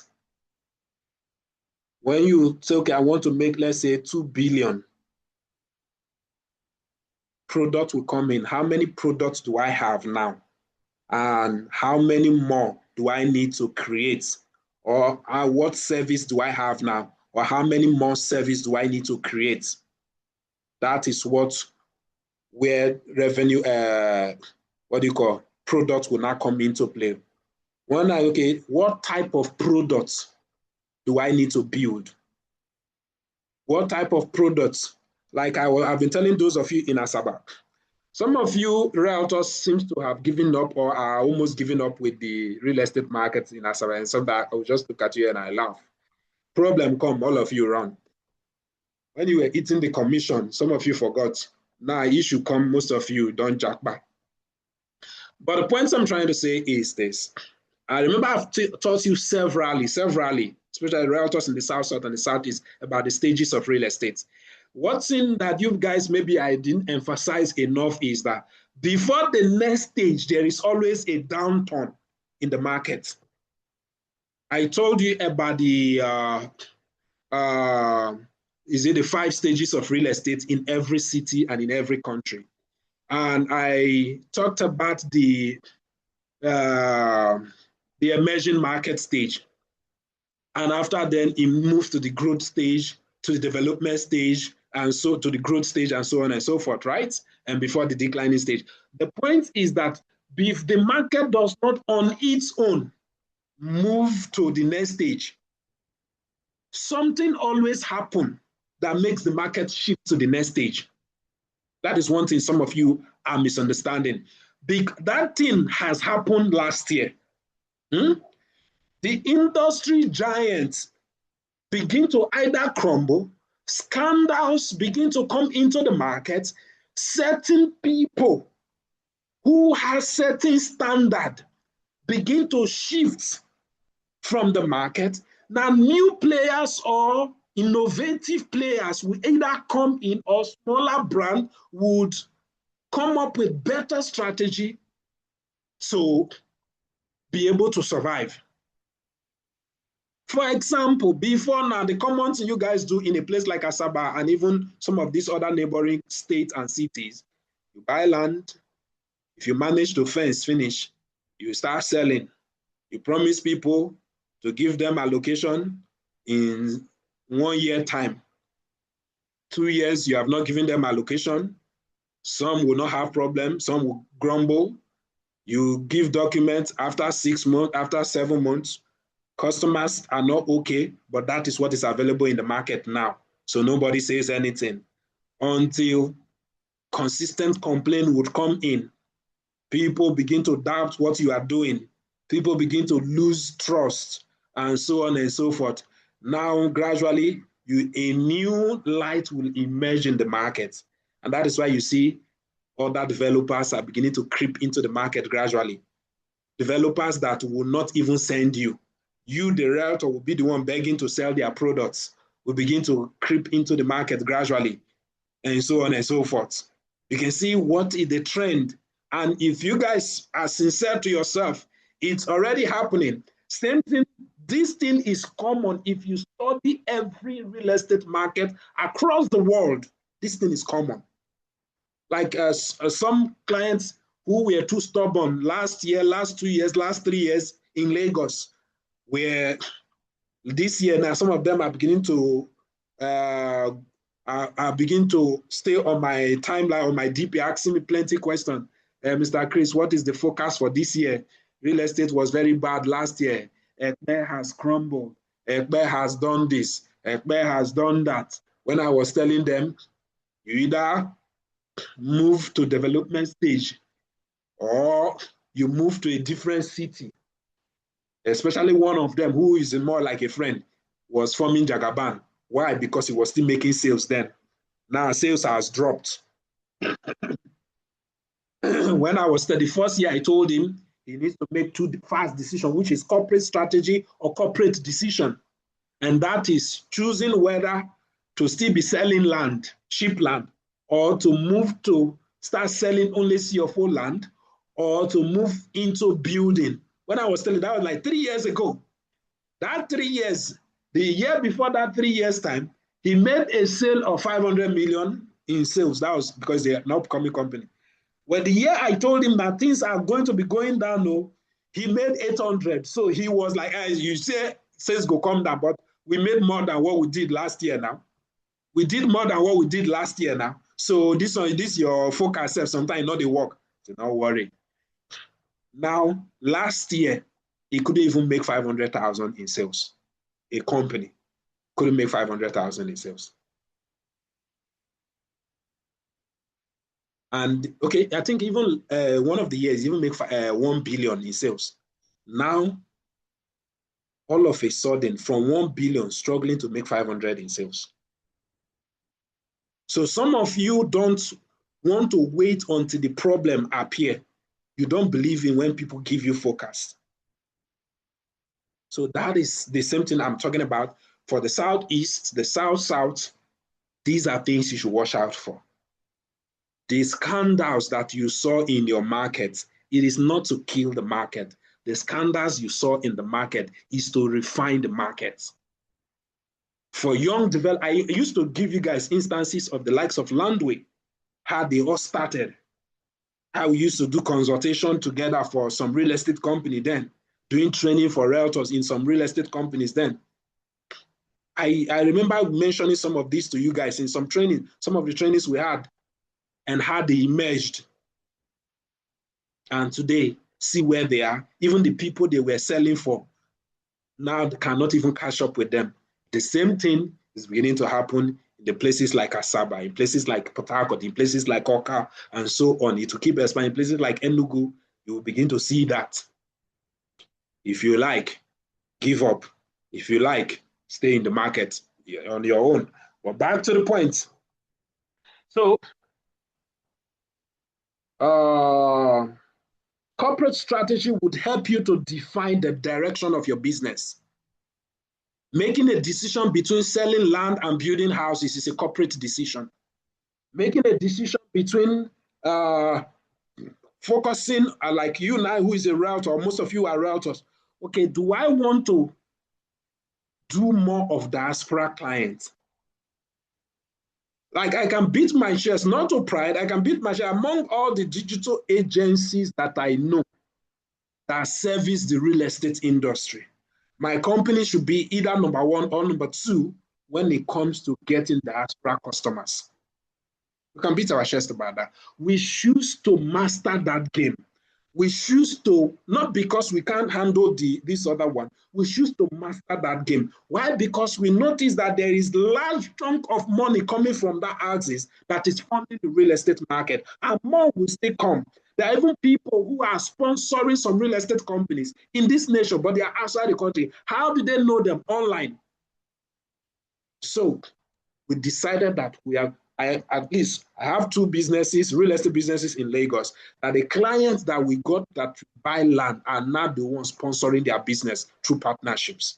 When you say, okay, I want to make, let's say, 2 billion, product will come in. How many products do I have now? And how many more do I need to create? Or what service do I have now? Or how many more service do I need to create? That is where revenue, what do you call, products will now come into play. When okay, what type of products do I need to build? What type of products? Like I've been telling those of you in Asaba, some of you realtors seems to have given up or are almost giving up with the real estate market in Asaba, and so that I'll just look at you and I laugh. Problem come, all of you run. When you were eating the commission, some of you forgot. Now issue come, most of you don't jack back. But the point I'm trying to say is this. I remember I've taught you severally, especially realtors in the South and the Southeast, about the stages of real estate. What's in that you guys, maybe I didn't emphasize enough, is that before the next stage, there is always a downturn in the market. I told you about the, the 5 stages of real estate in every city and in every country. And I talked about the emerging market stage. And after then, it moves to the growth stage, to the development stage, and so to the growth stage, and so on and so forth, right? And before the declining stage. The point is that if the market does not on its own move to the next stage, something always happens that makes the market shift to the next stage. That is one thing some of you are misunderstanding. That thing has happened last year. The industry giants begin to either crumble, scandals begin to come into the market, certain people who have certain standard begin to shift from the market. Now new players or innovative players will either come in, or smaller brand would come up with better strategy to be able to survive. For example, before now, the common thing you guys do in a place like Asaba and even some of these other neighboring states and cities, you buy land. If you manage to fence finish, you start selling. You promise people to give them allocation in 1 year time. 2 years, you have not given them allocation. Some will not have problems, some will grumble. You give documents after 6 months, after 7 months. Customers are not okay, but that is what is available in the market now. So nobody says anything until consistent complaint would come in. People begin to doubt what you are doing. People begin to lose trust, and so on and so forth. Now, gradually, a new light will emerge in the market. And that is why you see other developers are beginning to creep into the market gradually. Developers that will not even send you. You, the realtor, will be the one begging to sell their products, will begin to creep into the market gradually, and so on and so forth. You can see what is the trend. And if you guys are sincere to yourself, it's already happening. Same thing, this thing is common. If you study every real estate market across the world, this thing is common. Like some clients who were too stubborn last year, last 2 years, last 3 years in Lagos, where this year now some of them are beginning to I begin to stay on my timeline, on my DP, asking me plenty questions. Mr. Chris, what is the forecast for this year? Real estate was very bad last year. Ekpe has crumbled. Ekpe has done this. Ekpe has done that. When I was telling them, you either move to development stage or you move to a different city. Especially one of them, who is more like a friend, was forming Jagaban. Why? Because he was still making sales then. Now sales has dropped. When I was 31st year, I told him he needs to make two fast decisions, which is corporate strategy or corporate decision. And that is choosing whether to still be selling land, cheap land, or to move to start selling only CFO land, or to move into building. When I was telling, that was like 3 years ago. That 3 years, the year before that 3 years time, he made a sale of 500 million in sales. That was because they're an upcoming company. When the year I told him that things are going to be going down, no, he made 800. So he was like, you say sales go come down, but we made more than what we did last year now. We did more than what we did last year now. So this your focus sometimes not the work. So don't worry. Now, last year, he couldn't even make 500,000 in sales. A company couldn't make 500,000 in sales. And okay, I think even one of the years even make 1 billion in sales. Now, all of a sudden, from 1 billion struggling to make 500 in sales. So some of you don't want to wait until the problem appear. You don't believe in when people give you forecast. So that is the same thing I'm talking about for the Southeast, the South. These are things you should watch out for. The scandals that you saw in your market, it is not to kill the market. The scandals you saw in the market is to refine the market. For young developers, I used to give you guys instances of the likes of Landway, how they all started, how we used to do consultation together for some real estate company then, doing training for realtors in some real estate companies then. I remember mentioning some of these to you guys in some training, some of the trainings we had, and how they emerged. And today, see where they are. Even the people they were selling for now cannot even catch up with them. The same thing is beginning to happen in the places like Asaba, in places like Port Harcourt, in places like Oka, and so on. It will keep expanding. In places like Enugu, you will begin to see that. If you like, give up. If you like, stay in the market on your own. But back to the point. So, corporate strategy would help you to define the direction of your business. Making a decision between selling land and building houses is a corporate decision. Making a decision between focusing, like you now, who is a realtor, most of you are realtors. Okay, do I want to do more of diaspora clients? Like I can beat my chest, not to pride, I can beat my chest among all the digital agencies that I know that service the real estate industry. My company should be either number 1 or number 2 when it comes to getting diaspora customers. We can beat our chest about that. We choose to master that game. We choose to, not because we can't handle this other one, we choose to master that game. Why? Because we notice that there is large chunk of money coming from that axis that is funding the real estate market, and more will still come. There are even people who are sponsoring some real estate companies in this nation, but they are outside the country. How do they know them? Online. So we decided that I have 2 businesses, real estate businesses in Lagos, that the clients that we got that buy land are now the ones sponsoring their business through partnerships.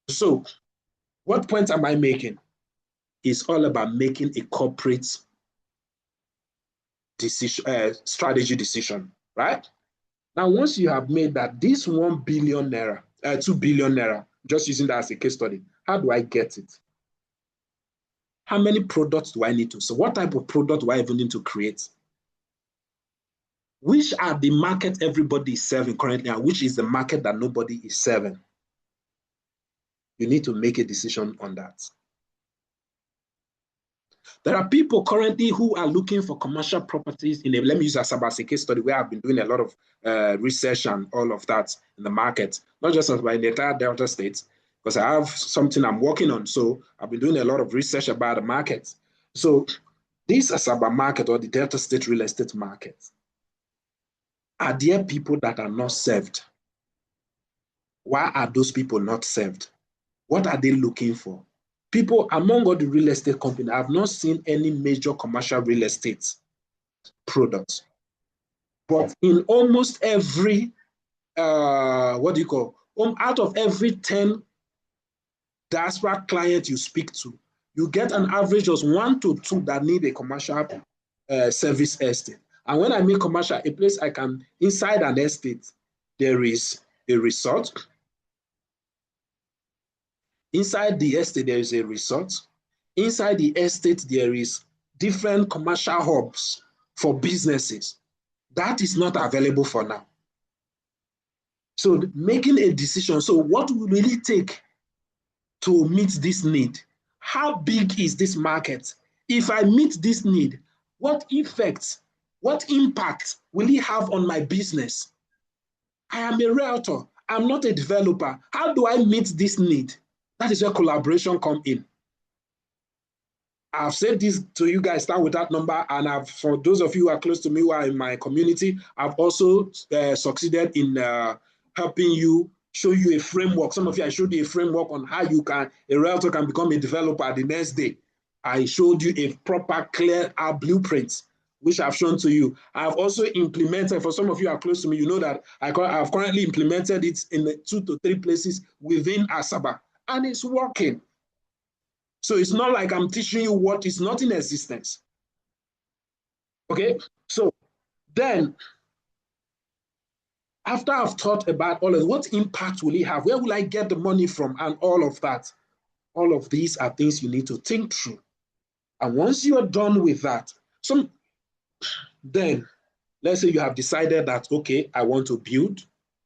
So what point am I making? It's all about making a corporate decision, strategy decision, right? Now, once you have made that, this 1 billion naira, 2 billion naira, just using that as a case study, how do I get it? How many products do I need to? So what type of product do I even need to create? Which are the market everybody is serving currently, and which is the market that nobody is serving? You need to make a decision on that. There are people currently who are looking for commercial properties in a, let me use Asaba as a case study where I've been doing a lot of research and all of that in the market, not just by the entire Delta State, because I have something I'm working on. So I've been doing a lot of research about the market. So this Asaba market or the Delta State real estate market, are there people that are not served? Why are those people not served? What are they looking for? People among all the real estate companies, I have not seen any major commercial real estate products. But in almost every, out of every 10 diaspora clients you speak to, you get an average of 1 to 2 that need a commercial service estate. And when I mean commercial, a place I can, inside an estate, there is a resort. Inside the estate, there is a resort. Inside the estate, there is different commercial hubs for businesses. That is not available for now. So making a decision, so what will it take to meet this need? How big is this market? If I meet this need, what effects, what impact will it have on my business? I am a realtor. I'm not a developer. How do I meet this need? That is where collaboration comes in. I've said this to you guys, start with that number, and for those of you who are close to me who are in my community, I've also succeeded in helping you, show you a framework. Some of you, I showed you a framework on how a realtor can become a developer the next day. I showed you a proper, clear blueprint, which I've shown to you. I've also implemented, for some of you who are close to me, you know that I've currently implemented it in 2 to 3 places within Asaba, and it's working. So it's not like I'm teaching you what is not in existence. Okay, so then after I've thought about all of what impact will it have, where will I get the money from, and all of that, all of these are things you need to think through. And once you are done with that, then let's say you have decided that, okay, I want to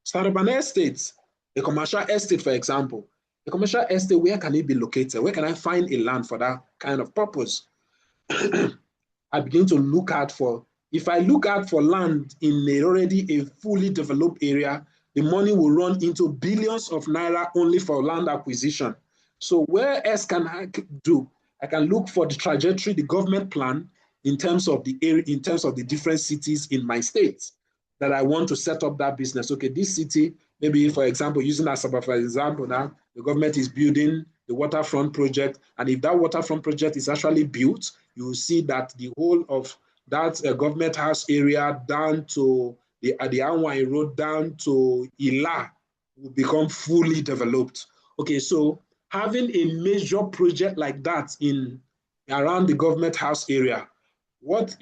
start up an estate, a commercial estate, for example. A commercial estate, where can it be located? Where can I find a land for that kind of purpose? I begin to look out for, if I look out for land in already a fully developed area, the money will run into billions of naira only for land acquisition. So where else can I do? I can look for the trajectory, the government plan in terms of the area, in terms of the different cities in my state that I want to set up that business. Okay, this city, maybe for example, using Asaba for example now, the government is building the waterfront project, and if that waterfront project is actually built, you will see that the whole of that government house area down to the Anwai Road down to Ila will become fully developed. Okay, so having a major project like that around the government house area, what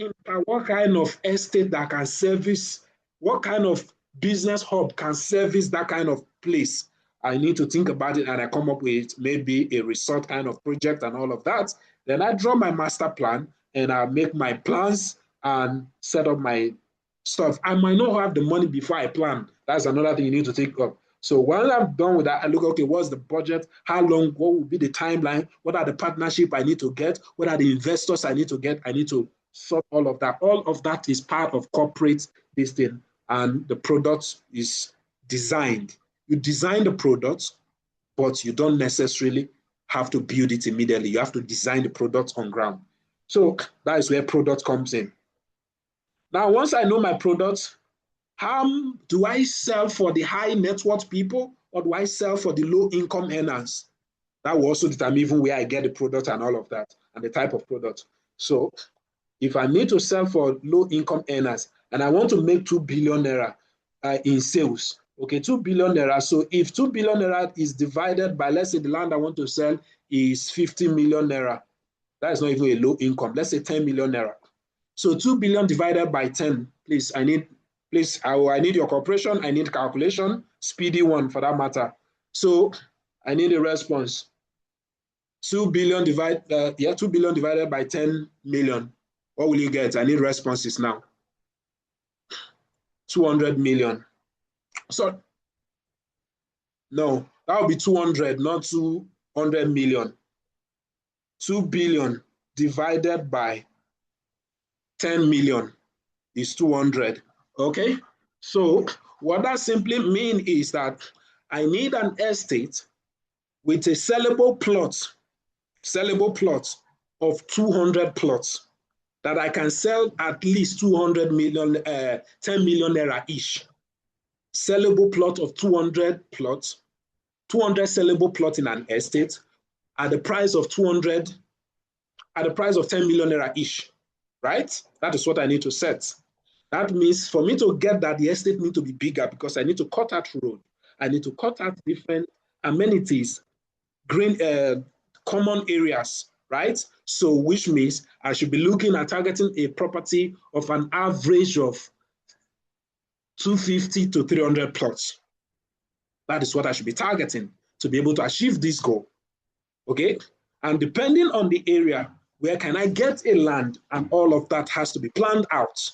kind of estate that can service, what kind of business hub can service that kind of place? I need to think about it, and I come up with maybe a resort kind of project and all of that. Then I draw my master plan and I make my plans and set up my stuff. I might not have the money before I plan. That's another thing you need to think of. So when I'm done with that, I look, okay, what's the budget? How long? What will be the timeline? What are the partnership I need to get? What are the investors I need to get? I need to sort all of that. All of that is part of corporate this thing, and the product is designed. You design the product, but you don't necessarily have to build it immediately. You have to design the product on ground. So that is where product comes in. Now, once I know my product, how do I sell for the high net worth people, or do I sell for the low income earners? That will also determine even where I get the product and all of that, and the type of product. So if I need to sell for low income earners and I want to make 2 billion naira in sales, okay, 2 billion naira. So if 2 billion naira is divided by, let's say the land I want to sell is 50 million naira, that is not even a low income. Let's say 10 million naira. So 2 billion divided by 10, please, I need your cooperation. I need calculation, speedy one for that matter. So I need a response. 2 billion divided by 10 million. What will you get? I need responses now. 200 million. So, no, that will be 200, not 200 million. 2 billion divided by 10 million is 200. Okay, so what that simply means is that I need an estate with a sellable plot of 200 plots that I can sell at least 200 million, 10 million naira each. Sellable plot of 200 plots, 200 sellable plots in an estate at the price of 200, at the price of 10 million naira each, right? That is what I need to set. That means for me to get that, the estate need to be bigger because I need to cut out road. I need to cut out different amenities, green, common areas, right? So which means I should be looking at targeting a property of an average of 250 to 300 plots. That is what I should be targeting to be able to achieve this goal. Okay, and depending on the area, where can I get a land, and all of that has to be planned out.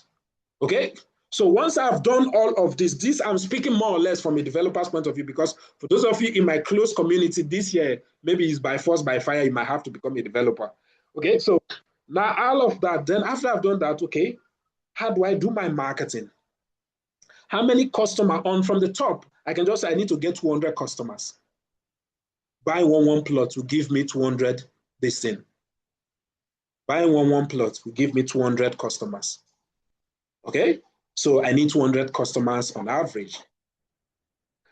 Okay, so once I've done all of this I'm speaking more or less from a developer's point of view, because for those of you in my close community this year, maybe it's by force, by fire, you might have to become a developer. Okay, so now all of that, then after I've done that, okay, how do I do my marketing? How many customers on from the top? I can just say I need to get 200 customers. Buy one plot will give me 200 this thing. Buying one plot will give me 200 customers. Okay, so I need 200 customers on average.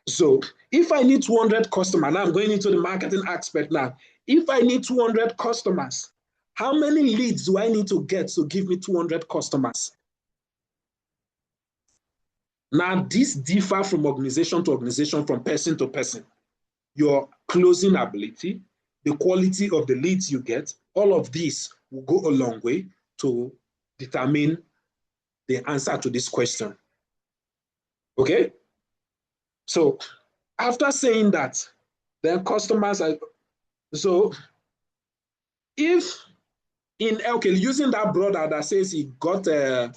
So if I need 200 customers, now I'm going into the marketing aspect now. If I need 200 customers, how many leads do I need to get to give me 200 customers? Now this differs from organization to organization, from person to person. Your closing ability, the quality of the leads you get, all of this will go a long way to determine the answer to this question. Okay? So after saying that, then customers are, so if in, okay, using that brother that says he got a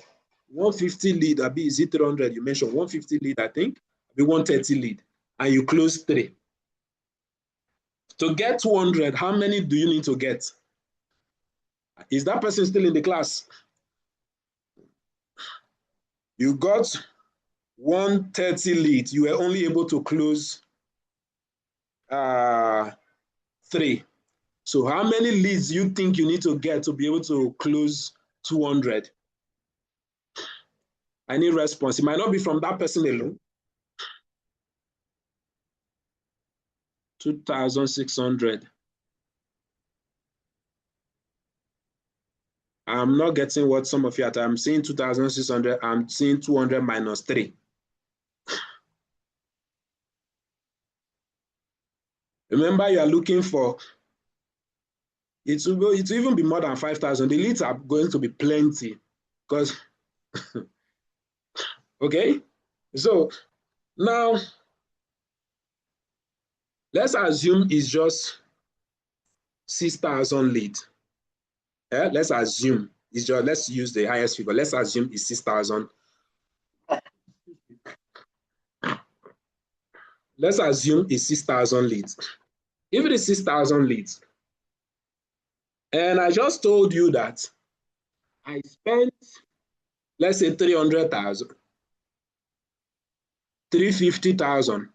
150 lead, I is it 300? You mentioned 150 lead, I think, be 130 lead, and you close 3. To get 200, how many do you need to get? Is that person still in the class? You got 130 leads. You were only able to close 3. So how many leads do you think you need to get to be able to close 200? I need response. It might not be from that person alone. 2,600. I'm not getting what some of you are. I'm seeing 2,600. I'm seeing 200 minus 3. Remember, you are looking for, it will even be more than 5,000. The leads are going to be plenty because, okay? So now, let's assume it's just 6,000 leads. Yeah, let's assume it's just, let's use the highest figure. Let's assume it's 6,000. Let's assume it's 6,000 leads. If it is 6,000 leads, and I just told you that I spent, let's say 300,000, 350,000,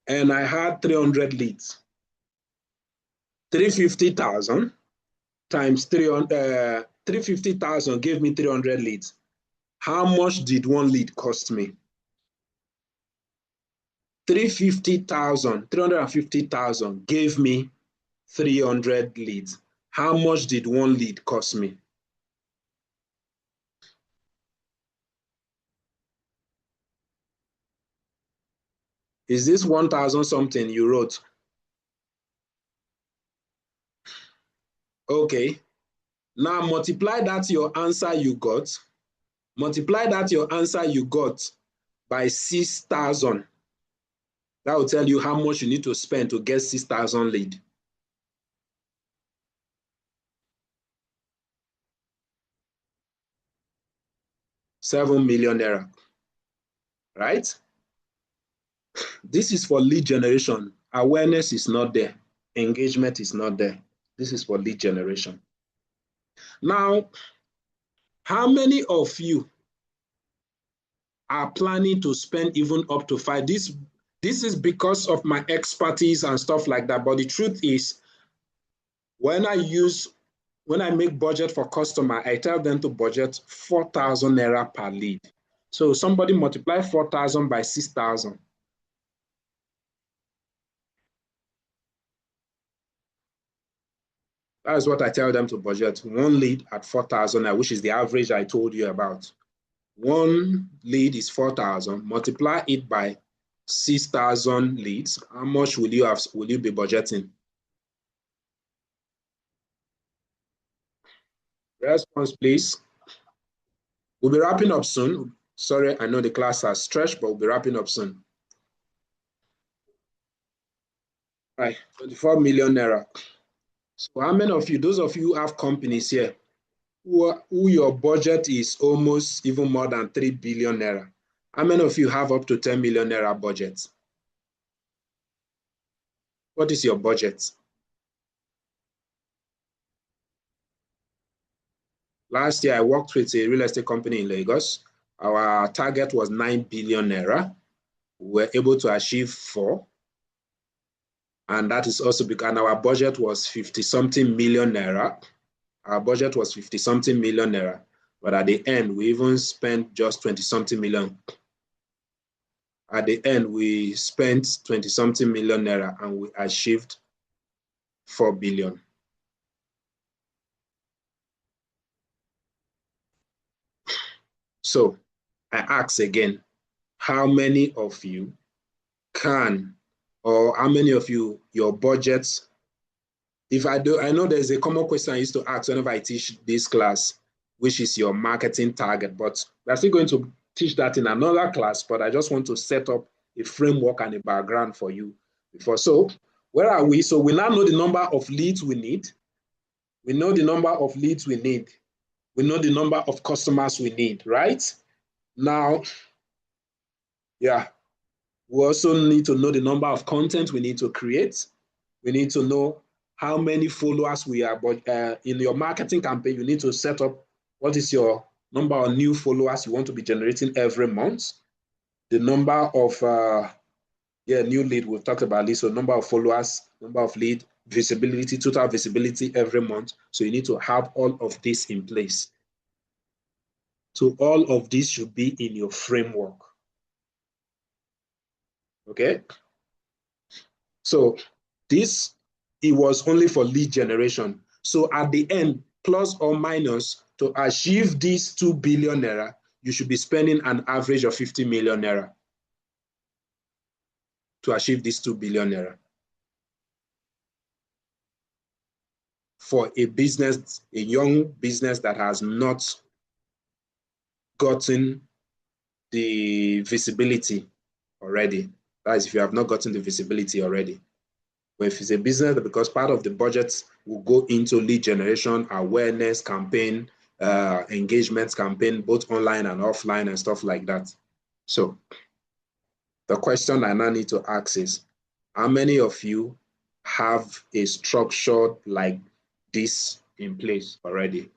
and I had 300 leads. 350,000 times 350,000 gave me 300 leads. How much did one lead cost me? 350,000 gave me 300 leads. How much did one lead cost me? Is this 1,000 something you wrote? Okay. Now multiply that your answer you got. Multiply that your answer you got by 6,000. That will tell you how much you need to spend to get 6,000 lead. ₦7 million, right? This is for lead generation. Awareness is not there. Engagement is not there. This is for lead generation. Now, how many of you are planning to spend even up to 5? This is because of my expertise and stuff like that. But the truth is, when I make budget for customer, I tell them to budget 4,000 naira per lead. So somebody multiply 4,000 by 6,000. That is what I tell them to budget. One lead at 4,000, which is the average I told you about. One lead is 4,000. Multiply it by 6,000 leads. How much will you be budgeting? Response, please. We'll be wrapping up soon. Sorry, I know the class has stretched, but we'll be wrapping up soon. Right, 24 million naira. So how many of you, those of you who have companies here, who your budget is almost even more than 3 billion naira? How many of you have up to 10 million naira budget? What is your budget? Last year, I worked with a real estate company in Lagos. Our target was 9 billion naira. We were able to achieve 4. And that is also because our budget was 50-something million naira. Our budget was 50-something million naira. But at the end, we even spent just 20-something million. At the end, we spent 20-something million naira and we achieved 4 billion. So I ask again, how many of you can, or how many of you, your budgets, I know there's a common question I used to ask whenever I teach this class, which is your marketing target, but we're still going to teach that in another class, but I just want to set up a framework and a background for you before. So where are we? So we now know the number of leads we need. We know the number of leads we need. We know the number of customers we need, right? Now, yeah, we also need to know the number of content we need to create. We need to know how many followers we are, but in your marketing campaign, you need to set up what is your number of new followers you want to be generating every month. The number of, new lead, we've talked about this, so number of followers, number of lead, visibility, total visibility every month. So you need to have all of this in place. So all of this should be in your framework. Okay? So this, it was only for lead generation. So at the end, plus or minus, to achieve this 2 billion naira, you should be spending an average of 50 million naira to achieve this 2 billion naira. For a business, a young business that has not gotten the visibility already. That is, if you have not gotten the visibility already. But if it's a business, because part of the budget will go into lead generation, awareness campaign, engagement campaign, both online and offline and stuff like that. So the question I now need to ask is, how many of you have a structure like this in place already?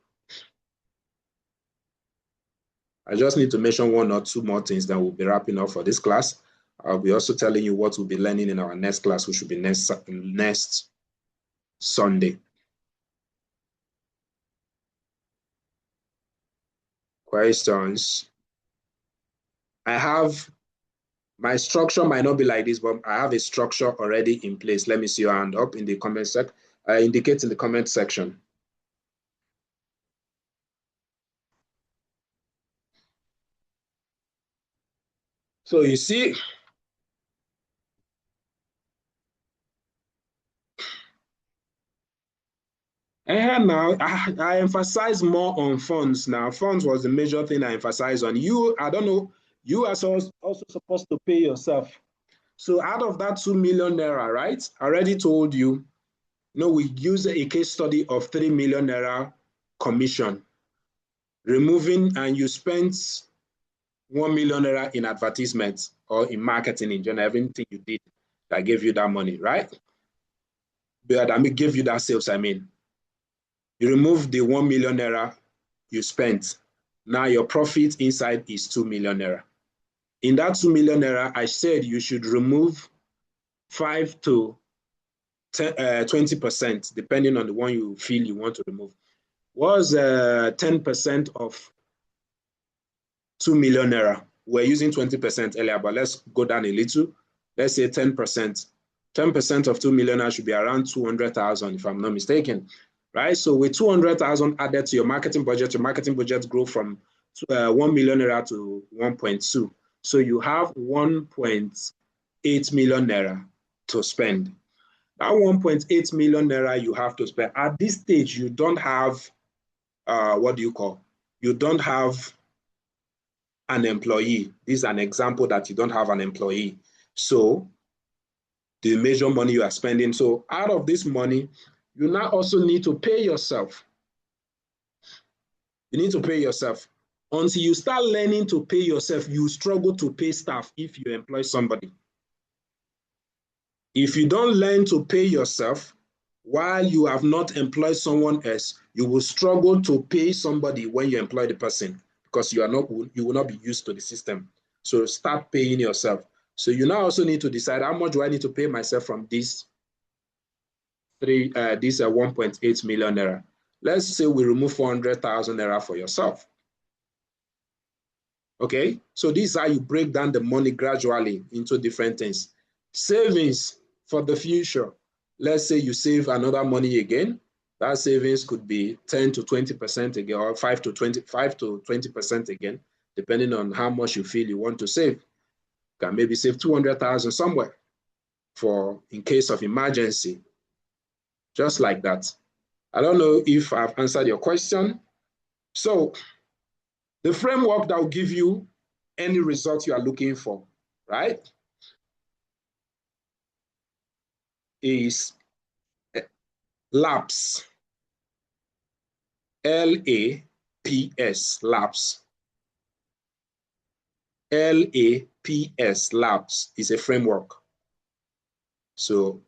I just need to mention 1 or 2 more things that we'll be wrapping up for this class. I'll be also telling you what we'll be learning in our next class, which will be next Sunday. Questions? I have, my structure might not be like this, but I have a structure already in place. Let me see your hand up in the comment section. Indicate in the comment section. So you see, now I emphasize more on funds now. Funds was the major thing I emphasized on. You, I don't know, you are also supposed to pay yourself. So out of that 2 million naira, right? I already told you, we use a case study of 3 million naira commission, removing, and you spent 1 million naira in advertisements or in marketing in general, everything you did that gave you that money, right? but I mean, give you that sales, I mean. You remove the 1 million naira you spent. Now your profit inside is 2 million naira. In that 2 million naira, I said you should remove 5 to 20%, depending on the one you feel you want to remove. Was 10% of 2 million naira? We're using 20% earlier, but let's go down a little. Let's say 10%. 10% of 2 million naira should be around 200,000, if I'm not mistaken, right? So with 200,000 added to your marketing budget grow from 1 million naira to 1.2. So you have 1.8 million naira to spend. That 1.8 million naira you have to spend. At this stage, you don't have, you don't have an employee. This is an example that you don't have an employee. So the major money you are spending. So out of this money, you now also need to pay yourself. You need to pay yourself. Until you start learning to pay yourself, you struggle to pay staff if you employ somebody. If you don't learn to pay yourself while you have not employed someone else, you will struggle to pay somebody when you employ the person because you will not be used to the system. So start paying yourself. So you now also need to decide how much do I need to pay myself from this 1.8 million naira. Let's say we remove 400,000 naira for yourself. Okay, so this is how you break down the money gradually into different things. Savings for the future. Let's say you save another money again. That savings could be 10 to 20% again, or 5 to 20% again, depending on how much you feel you want to save. You can maybe save 200,000 somewhere for in case of emergency. Just like that. I don't know if I've answered your question. So the framework that will give you any result you are looking for, right, is LAPS. L-A-P-S, LAPS. L-A-P-S, LAPS is a framework. So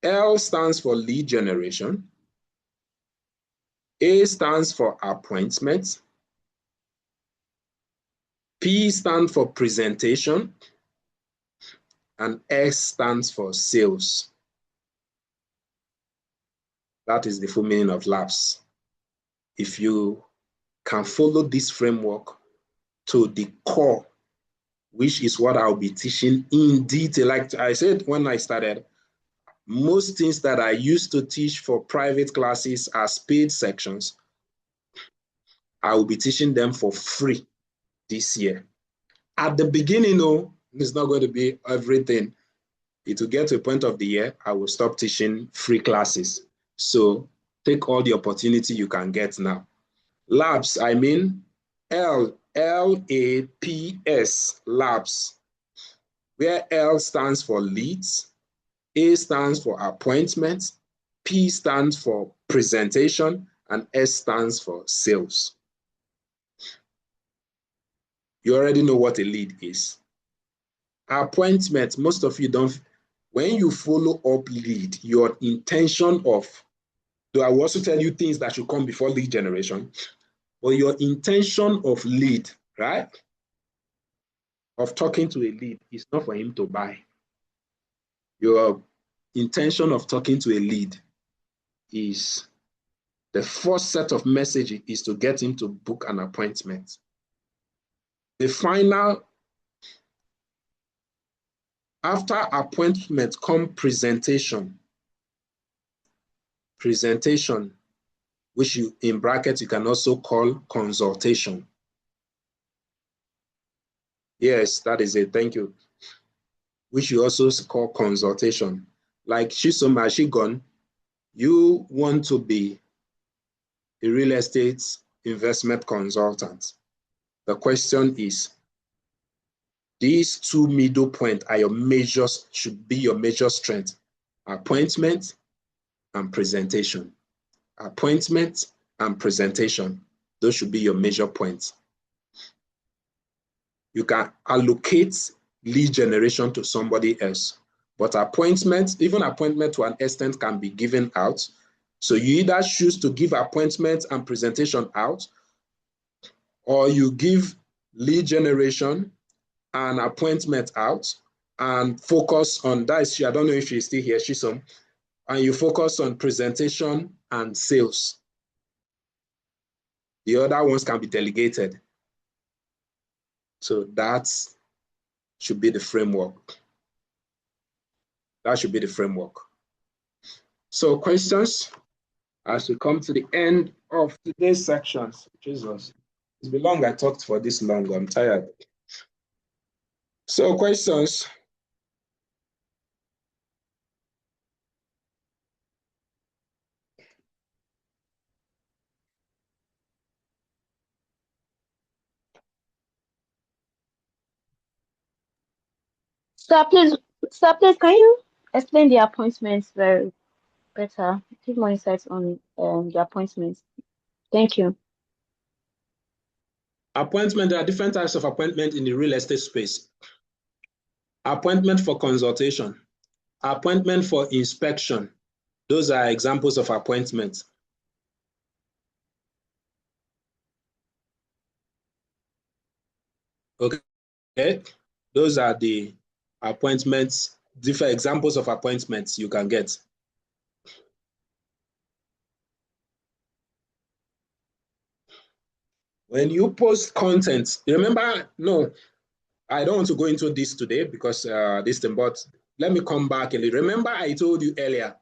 L stands for lead generation. A stands for appointment. P stands for presentation. And S stands for sales. That is the full meaning of LAPS. If you can follow this framework to the core, which is what I'll be teaching in detail. Like I said when I started, most things that I used to teach for private classes as paid sections, I will be teaching them for free this year. At the beginning, no, it's not going to be everything. It will get to a point of the year, I will stop teaching free classes. So take all the opportunity you can get now. Labs, I mean L-A-P-S, labs, where L stands for leads, A stands for appointment, P stands for presentation, and S stands for sales. You already know what a lead is. Appointment, most of you don't. When you follow up lead, your intention of, though I will also tell you things that should come before lead generation, but your intention of lead, right, of talking to a lead is not for him to buy. Your intention of talking to a lead is the first set of messages is to get him to book an appointment. The final, after appointment come presentation. Presentation, which you in brackets you can also call consultation. Yes, that is it. Thank you. Which you also call consultation. Like Chisom Ashigon, you want to be a real estate investment consultant. The question is, these two middle points are your measures, should be your major strength. Appointment and presentation. Appointment and presentation. Those should be your major points. You can allocate lead generation to somebody else, But appointments, even appointment to an extent can be given out. So you either choose to give appointments and presentation out, or you give lead generation and appointment out and focus on that. I don't know if she's still here, she's on, and you focus on presentation and sales. The other ones can be delegated. So that should be the framework. That should be the framework. So questions as we come to the end of today's sections. Jesus, it's been long I talked for this long, I'm tired. So questions. Sir, please, can you explain the appointments very better? Give more insights on the appointments. Thank you. Appointment, there are different types of appointment in the real estate space. Appointment for consultation, appointment for inspection. Those are examples of appointments. Okay, those are the appointments, different examples of appointments you can get. When you post content, remember, no, I don't want to go into this today because this thing, but let me come back a little. Remember I told you earlier,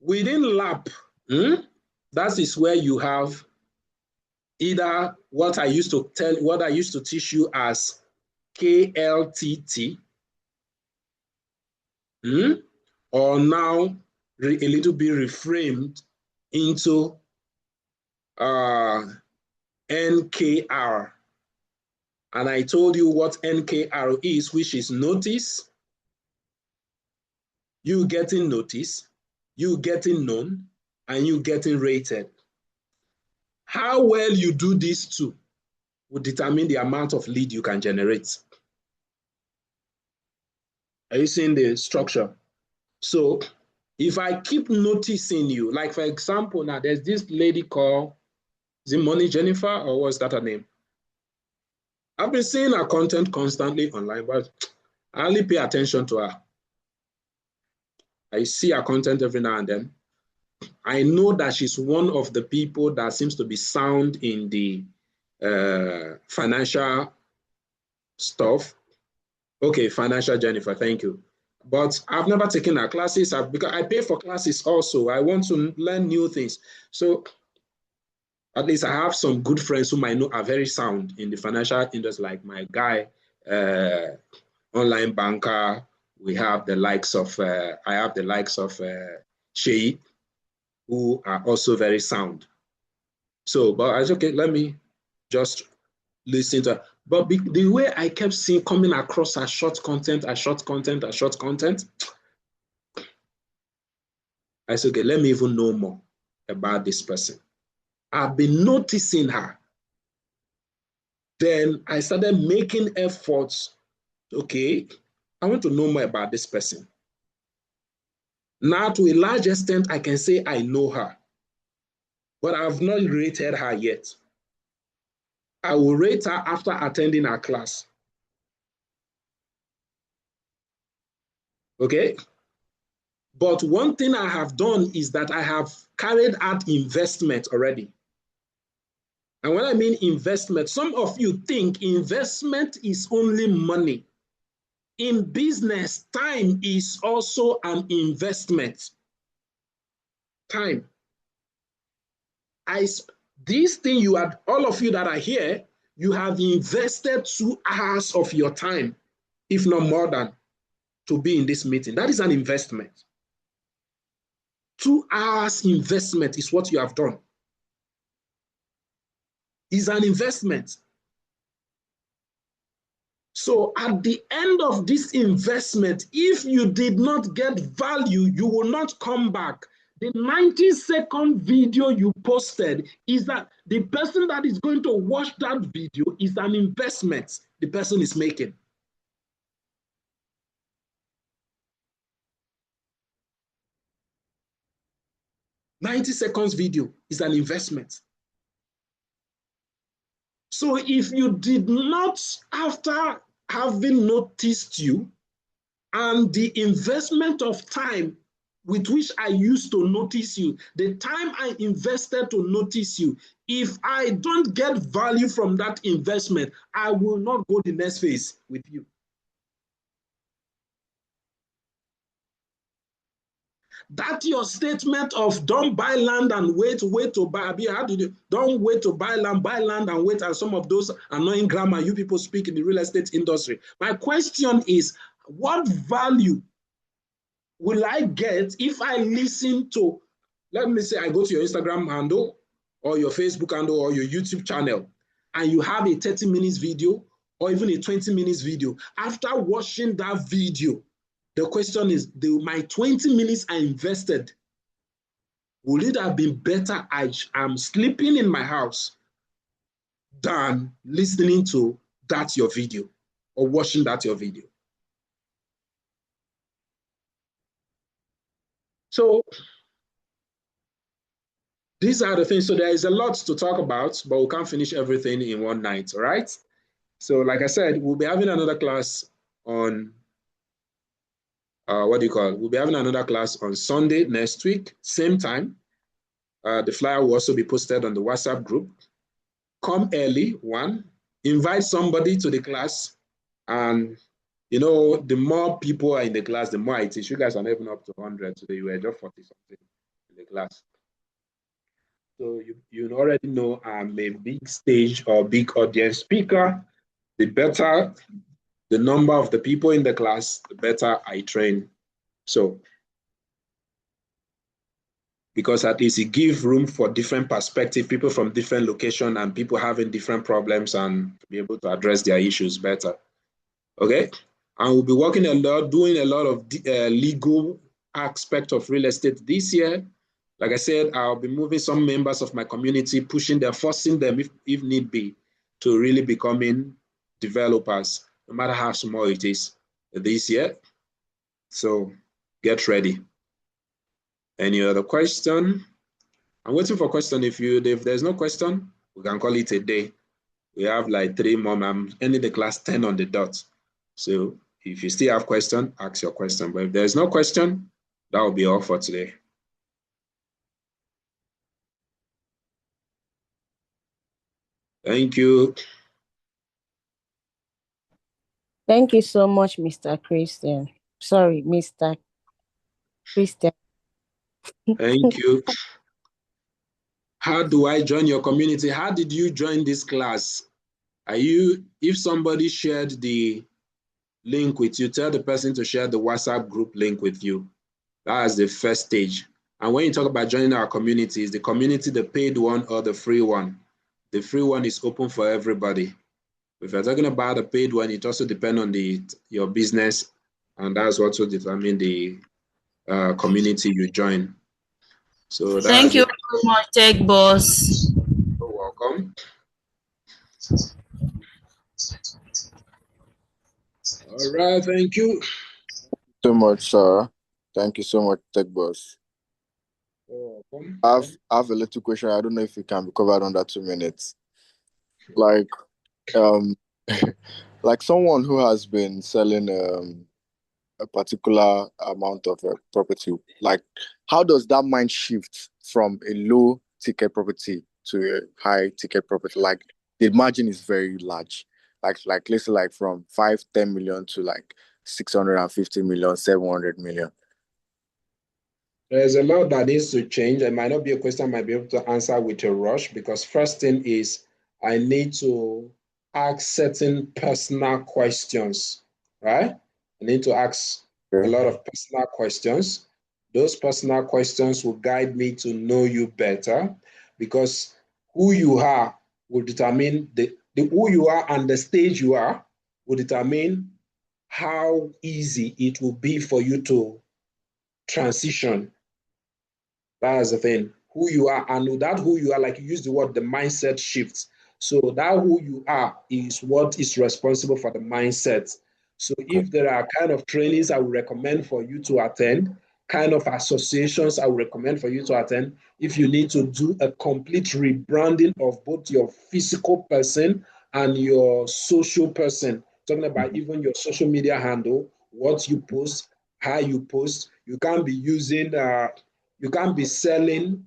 within lab, that is where you have either what I used to teach you as KLTT, or now a little bit reframed into NKR. And I told you what NKR is, which is notice, you getting notice, you getting known, and you getting rated. How well you do these two will determine the amount of lead you can generate. Are you seeing the structure? So if I keep noticing you, like for example, now there's this lady called, is it Money Jennifer, or what's that her name? I've been seeing her content constantly online, but I only pay attention to her. I see her content every now and then. I know that she's one of the people that seems to be sound in the financial stuff. Okay, financial Jennifer, thank you. But I've never taken her classes because I pay for classes also. I want to learn new things. So at least I have some good friends whom I know are very sound in the financial industry, like my guy, online banker. We have the likes of, I have the likes of Shay, who are also very sound. So, but I said, okay, let me just listen to her. But the way I kept seeing coming across a short content, I said, okay, let me even know more about this person. I've been noticing her. Then I started making efforts. Okay, I want to know more about this person. Now, to a large extent, I can say I know her, but I've not rated her yet. I will rate her after attending her class. Okay? But one thing I have done is that I have carried out investment already. And when I mean investment, some of you think investment is only money. In business, time is also an investment. Time. This thing you had, all of you that are here, you have invested 2 hours of your time, if not more than, to be in this meeting. That is an investment. 2 hours investment is what you have done. Is an investment. So at the end of this investment, if you did not get value, you will not come back. The 90-second video you posted is that the person that is going to watch that video is an investment the person is making. 90 seconds video is an investment. So if you did not, after having noticed you, and the investment of time with which I used to notice you, the time I invested to notice you, if I don't get value from that investment, I will not go the next phase with you. That your statement of don't buy land and wait to buy, how did you, don't wait to buy land and wait, and some of those annoying grammar you people speak in the real estate industry. My question is, what value will I get if I listen to, let me say I go to your Instagram handle or your Facebook handle or your YouTube channel, and you have a 30 minutes video or even a 20 minutes video. After watching that video, the question is, my 20 minutes I invested, would it have been better I am sleeping in my house than listening to that your video or watching that your video? So these are the things. So there is a lot to talk about, but we can't finish everything in one night, all right? So like I said, we'll be having another class on, we'll be having another class on Sunday next week, same time. The flyer will also be posted on the WhatsApp group. Come early, one, invite somebody to the class, and the more people are in the class, the more I teach. You guys are not even up to 100 today. You were just 40 something in the class. So you already know I'm a big stage or big audience speaker. The better the number of the people in the class, the better I train. So, because at least it gives room for different perspective, people from different locations and people having different problems, and to be able to address their issues better. Okay? And we'll be working a lot, doing a lot of legal aspect of real estate this year. Like I said, I'll be moving some members of my community, pushing them, forcing them, if need be, to really becoming developers, no matter how small it is this year. So get ready. Any other question? I'm waiting for question. If there's no question, we can call it a day. We have like 3 more. I'm ending the class 10 on the dot. So if you still have question, ask your question. But if there's no question, that will be all for today. Thank you. Thank you so much, Mr. Christian. Sorry, Mr. Christian. Thank you. How do I join your community? How did you join this class? If somebody shared the link with you, tell the person to share the WhatsApp group link with you. That's the first stage. And when you talk about joining our community, is the community the paid one or the free one? The free one is open for everybody. If you're talking about the paid one, it also depends on your business, and that's what will determine the community you join. So thank you so much, TechBoss. You're welcome. All right, thank you so much, sir. Thank you so much, TechBoss. I have a little question. I don't know if it can be covered under 2 minutes. Like, like someone who has been selling a particular amount of property, like how does that mind shift from a low ticket property to a high ticket property? Like the margin is very large. Like let's say like from 5-10 million to like 650 million, 700 million. There's a lot that needs to change. It might not be a question I might be able to answer with a rush, because first thing is I need to ask certain personal questions, right? I need to ask a lot of personal questions. Those personal questions will guide me to know you better, because who you are will determine who you are, and the stage you are will determine how easy it will be for you to transition. That's the thing. Who you are, and that who you are, like you use the word, the mindset shifts. So that who you are is what is responsible for the mindset. So if there are kind of trainings I would recommend for you to attend, kind of associations I would recommend for you to attend. If you need to do a complete rebranding of both your physical person and your social person, talking about even your social media handle, what you post, how you post, you can't be using, you can't be selling,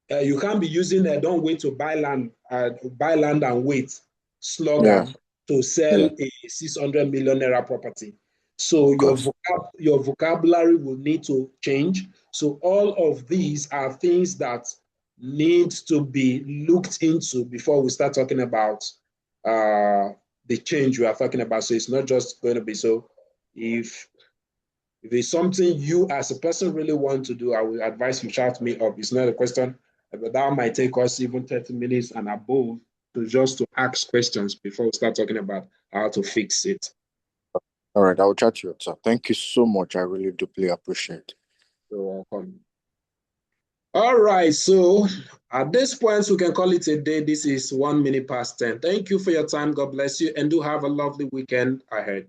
you can't be using don't wait to buy land and wait slogan to sell a 600 million naira property. So your vocabulary will need to change. So all of these are things that need to be looked into before we start talking about the change we are talking about. So it's not just going to be so. If it's something you as a person really want to do, I would advise you shout me up. It's not a question, but that might take us even 30 minutes and above to ask questions before we start talking about how to fix it. All right, I'll chat you up, sir. Thank you so much. I really deeply appreciate it. You're welcome. All right, so at this point, we can call it a day. This is 1 minute past 10. Thank you for your time. God bless you, and do have a lovely weekend ahead.